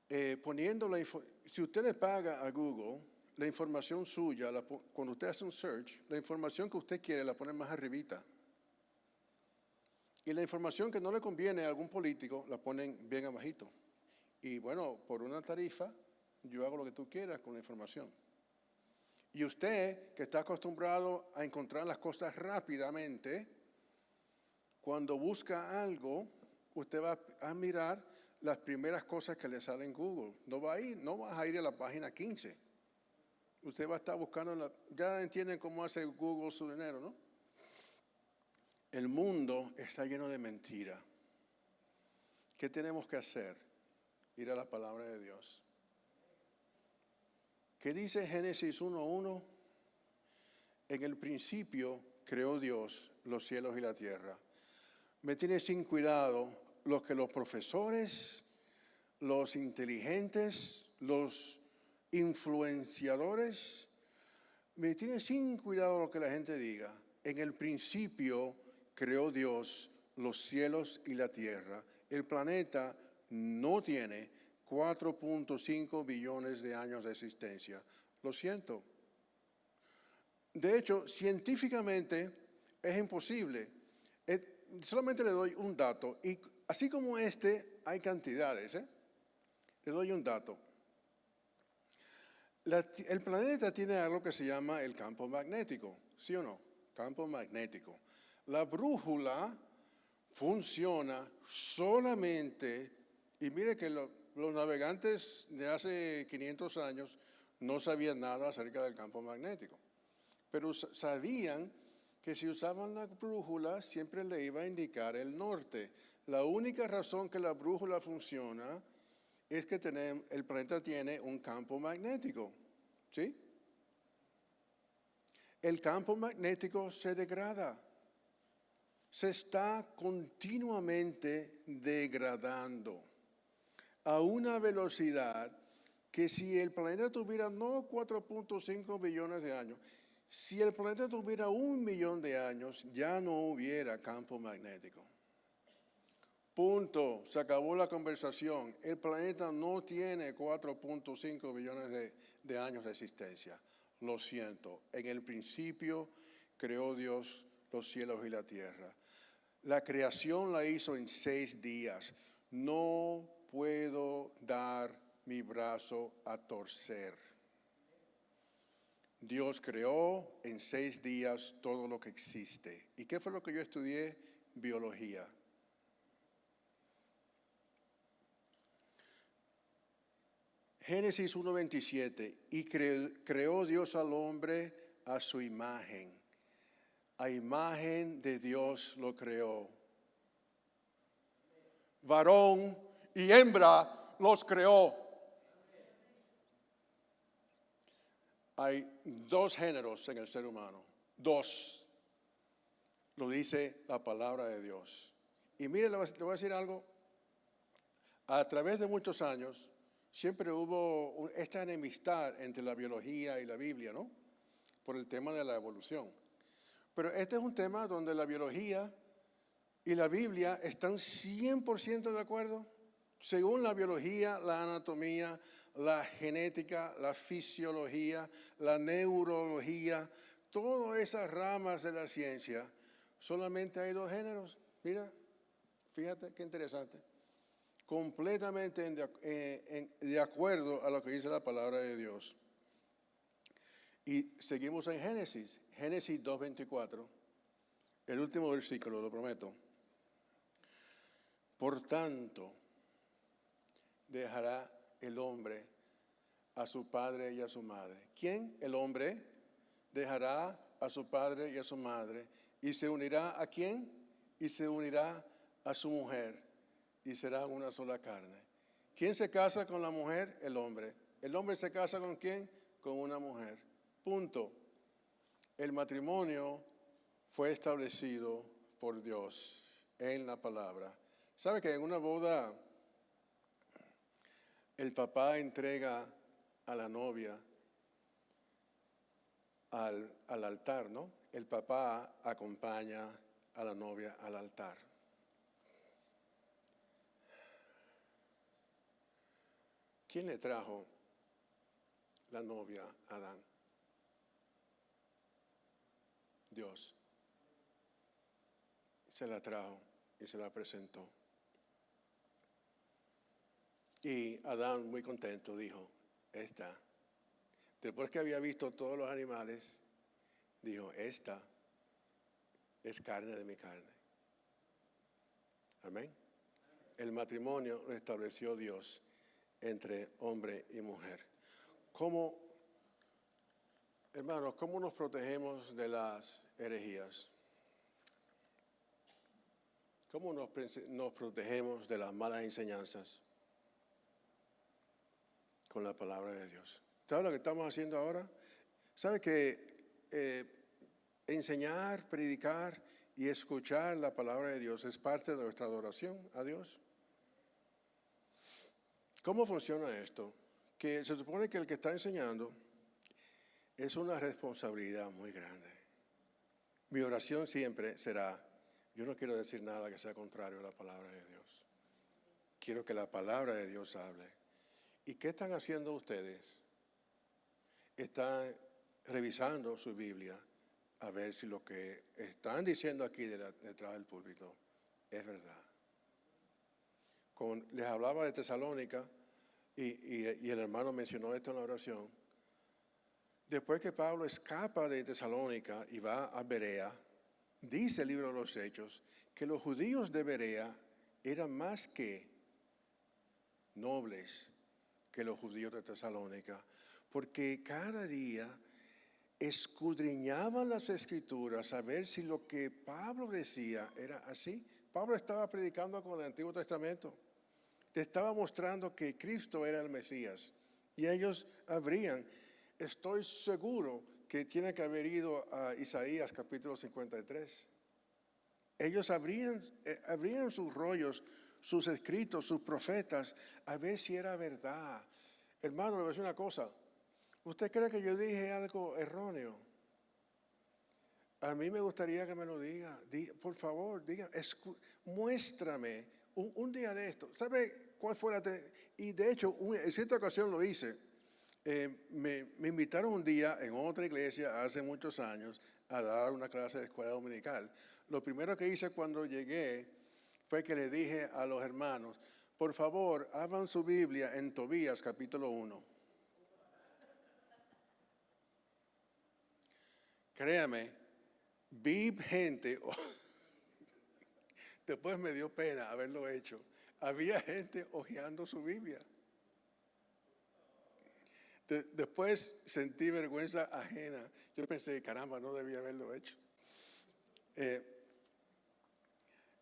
Si usted le paga a Google, la información suya, cuando usted hace un search, la información que usted quiere la pone más arribita. Y la información que no le conviene a algún político la ponen bien abajito. Y bueno, por una tarifa, yo hago lo que tú quieras con la información. Y usted, que está acostumbrado a encontrar las cosas rápidamente, cuando busca algo, usted va a mirar las primeras cosas que le salen en Google. No vas a ir a la página 15. Usted va a estar buscando, ya entienden cómo hace Google su dinero, ¿no? El mundo está lleno de mentira. ¿Qué tenemos que hacer? Ir a la palabra de Dios. ¿Qué dice Génesis 1:1? En el principio creó Dios los cielos y la tierra. Me tiene sin cuidado lo que los profesores, los inteligentes, los influenciadores, me tiene sin cuidado lo que la gente diga. En el principio creó Dios los cielos y la tierra. El planeta no tiene 4.5 billones de años de existencia. Lo siento. De hecho, científicamente es imposible. Solamente le doy un dato, y así como hay cantidades. Le doy un dato. El planeta tiene algo que se llama el campo magnético, ¿sí o no? Campo magnético. La brújula funciona solamente, y mire que los navegantes de hace 500 años no sabían nada acerca del campo magnético, pero sabían que si usaban la brújula siempre le iba a indicar el norte. La única razón que la brújula funciona es que el planeta tiene un campo magnético, ¿sí? El campo magnético se degrada, se está continuamente degradando a una velocidad que si el planeta tuviera no 4.5 billones de años, si el planeta tuviera 1 millón de años, ya no hubiera campo magnético. Punto, se acabó la conversación. El planeta no tiene 4.5 billones de años de existencia. Lo siento, en el principio creó Dios los cielos y la tierra. La creación la hizo en 6 días. No puedo dar mi brazo a torcer. Dios creó en 6 días todo lo que existe. ¿Y qué fue lo que yo estudié? Biología. Génesis 1:27, y creó Dios al hombre a su imagen. A imagen de Dios lo creó. Varón y hembra los creó. Hay 2 géneros en el ser humano. 2. Lo dice la palabra de Dios. Y mire, le voy a decir algo. A través de muchos años, siempre hubo esta enemistad entre la biología y la Biblia, ¿no? Por el tema de la evolución. Pero este es un tema donde la biología y la Biblia están 100% de acuerdo. Según la biología, la anatomía, la genética, la fisiología, la neurología, todas esas ramas de la ciencia, solamente hay 2 géneros. Mira, fíjate qué interesante. Completamente de acuerdo a lo que dice la palabra de Dios. Y seguimos en Génesis 2:24, el último versículo, lo prometo. Por tanto, dejará el hombre a su padre y a su madre. ¿Quién? El hombre dejará a su padre y a su madre. ¿Y se unirá a quién? Y se unirá a su mujer. Y será una sola carne. ¿Quién se casa con la mujer? El hombre. ¿El hombre se casa con quién? Con una mujer. Punto. El matrimonio fue establecido por Dios en la palabra. ¿Sabe que en una boda el papá entrega a la novia al altar, ¿no? El papá acompaña a la novia al altar. ¿Quién le trajo la novia a Adán? Dios. Se la trajo y se la presentó. Y Adán, muy contento, dijo, esta. Después que había visto todos los animales, dijo, esta es carne de mi carne. Amén. El matrimonio lo estableció Dios entre hombre y mujer. ¿Cómo, hermanos, cómo nos protegemos de las herejías? ¿Cómo nos protegemos de las malas enseñanzas? Con la palabra de Dios. ¿Sabe lo que estamos haciendo ahora? ¿Sabe que enseñar, predicar y escuchar la palabra de Dios es parte de nuestra adoración a Dios? ¿Cómo funciona esto? Que se supone que el que está enseñando es una responsabilidad muy grande. Mi oración siempre será, yo no quiero decir nada que sea contrario a la palabra de Dios. Quiero que la palabra de Dios hable. ¿Y qué están haciendo ustedes? Están revisando su Biblia a ver si lo que están diciendo aquí detrás del púlpito es verdad. Les hablaba de Tesalónica y el hermano mencionó esto en la oración. Después que Pablo escapa de Tesalónica y va a Berea, dice el libro de los Hechos que los judíos de Berea eran más que nobles que los judíos de Tesalónica, porque cada día escudriñaban las escrituras a ver si lo que Pablo decía era así. Pablo estaba predicando con el Antiguo Testamento, le estaba mostrando que Cristo era el Mesías, y ellos estoy seguro que tiene que haber ido a Isaías capítulo 53. Ellos abrían sus rollos, sus escritos, sus profetas, a ver si era verdad. Hermano, le voy a decir una cosa. ¿Usted cree que yo dije algo erróneo? A mí me gustaría que me lo diga. Por favor, diga, muéstrame un día de esto. ¿Sabe cuál fue y de hecho, en cierta ocasión lo hice. Me invitaron un día en otra iglesia hace muchos años a dar una clase de escuela dominical. Lo primero que hice cuando llegué fue que le dije a los hermanos, por favor, abran su Biblia en Tobías capítulo 1. Créame, vi gente, después me dio pena haberlo hecho, había gente hojeando su Biblia. Después sentí vergüenza ajena. Yo pensé, caramba, no debía haberlo hecho.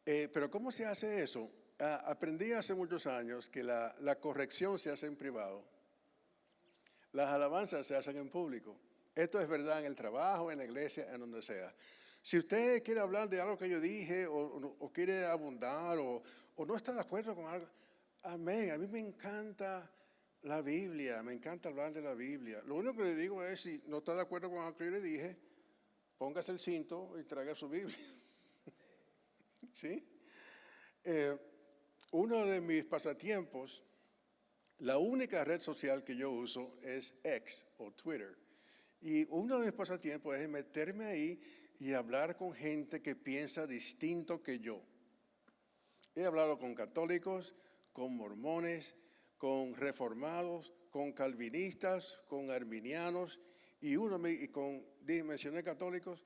Pero ¿cómo se hace eso? Aprendí hace muchos años que la corrección se hace en privado. Las alabanzas se hacen en público. Esto es verdad en el trabajo, en la iglesia, en donde sea. Si usted quiere hablar de algo que yo dije, o quiere abundar, o no está de acuerdo con algo, amén. A mí me encanta la Biblia, me encanta hablar de la Biblia. Lo único que le digo es, si no está de acuerdo con algo que yo le dije, póngase el cinto y traiga su Biblia. ¿Sí? Uno de mis pasatiempos, la única red social que yo uso es X o Twitter. Y uno de mis pasatiempos es meterme ahí y hablar con gente que piensa distinto que yo. He hablado con católicos, con mormones, con reformados, con calvinistas, con arminianos y mencioné católicos,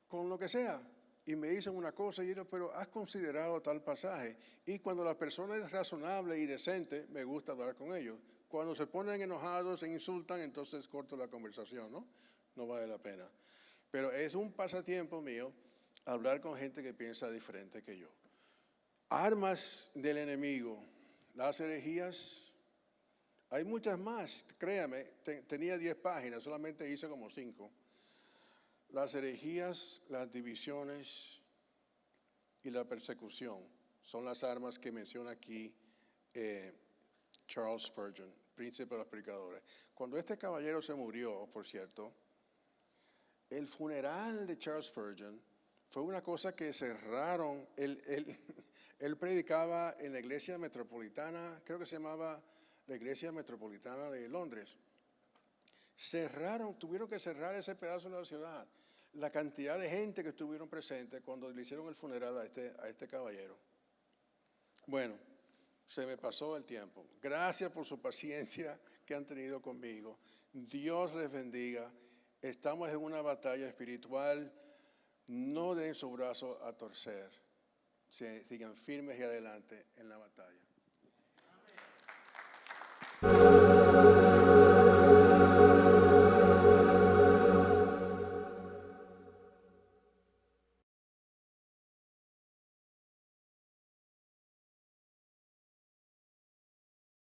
con lo que sea. Y me dicen una cosa y yo digo, pero ¿has considerado tal pasaje? Y cuando la persona es razonable y decente, me gusta hablar con ellos. Cuando se ponen enojados, se insultan, entonces corto la conversación, ¿no? No vale la pena. Pero es un pasatiempo mío hablar con gente que piensa diferente que yo. Armas del enemigo, las herejías, hay muchas más, créame, tenía 10 páginas, solamente hice como 5. Las herejías, las divisiones y la persecución son las armas que menciona aquí Charles Spurgeon, príncipe de los predicadores. Cuando este caballero se murió, por cierto, el funeral de Charles Spurgeon fue una cosa que cerraron. Él predicaba en la iglesia metropolitana, creo que se llamaba la iglesia metropolitana de Londres. Tuvieron que cerrar ese pedazo de la ciudad. La cantidad de gente que estuvieron presentes cuando le hicieron el funeral a este caballero. Bueno, se me pasó el tiempo. Gracias por su paciencia que han tenido conmigo. Dios les bendiga. Estamos en una batalla espiritual. No den su brazo a torcer. Sigan firmes y adelante en la batalla.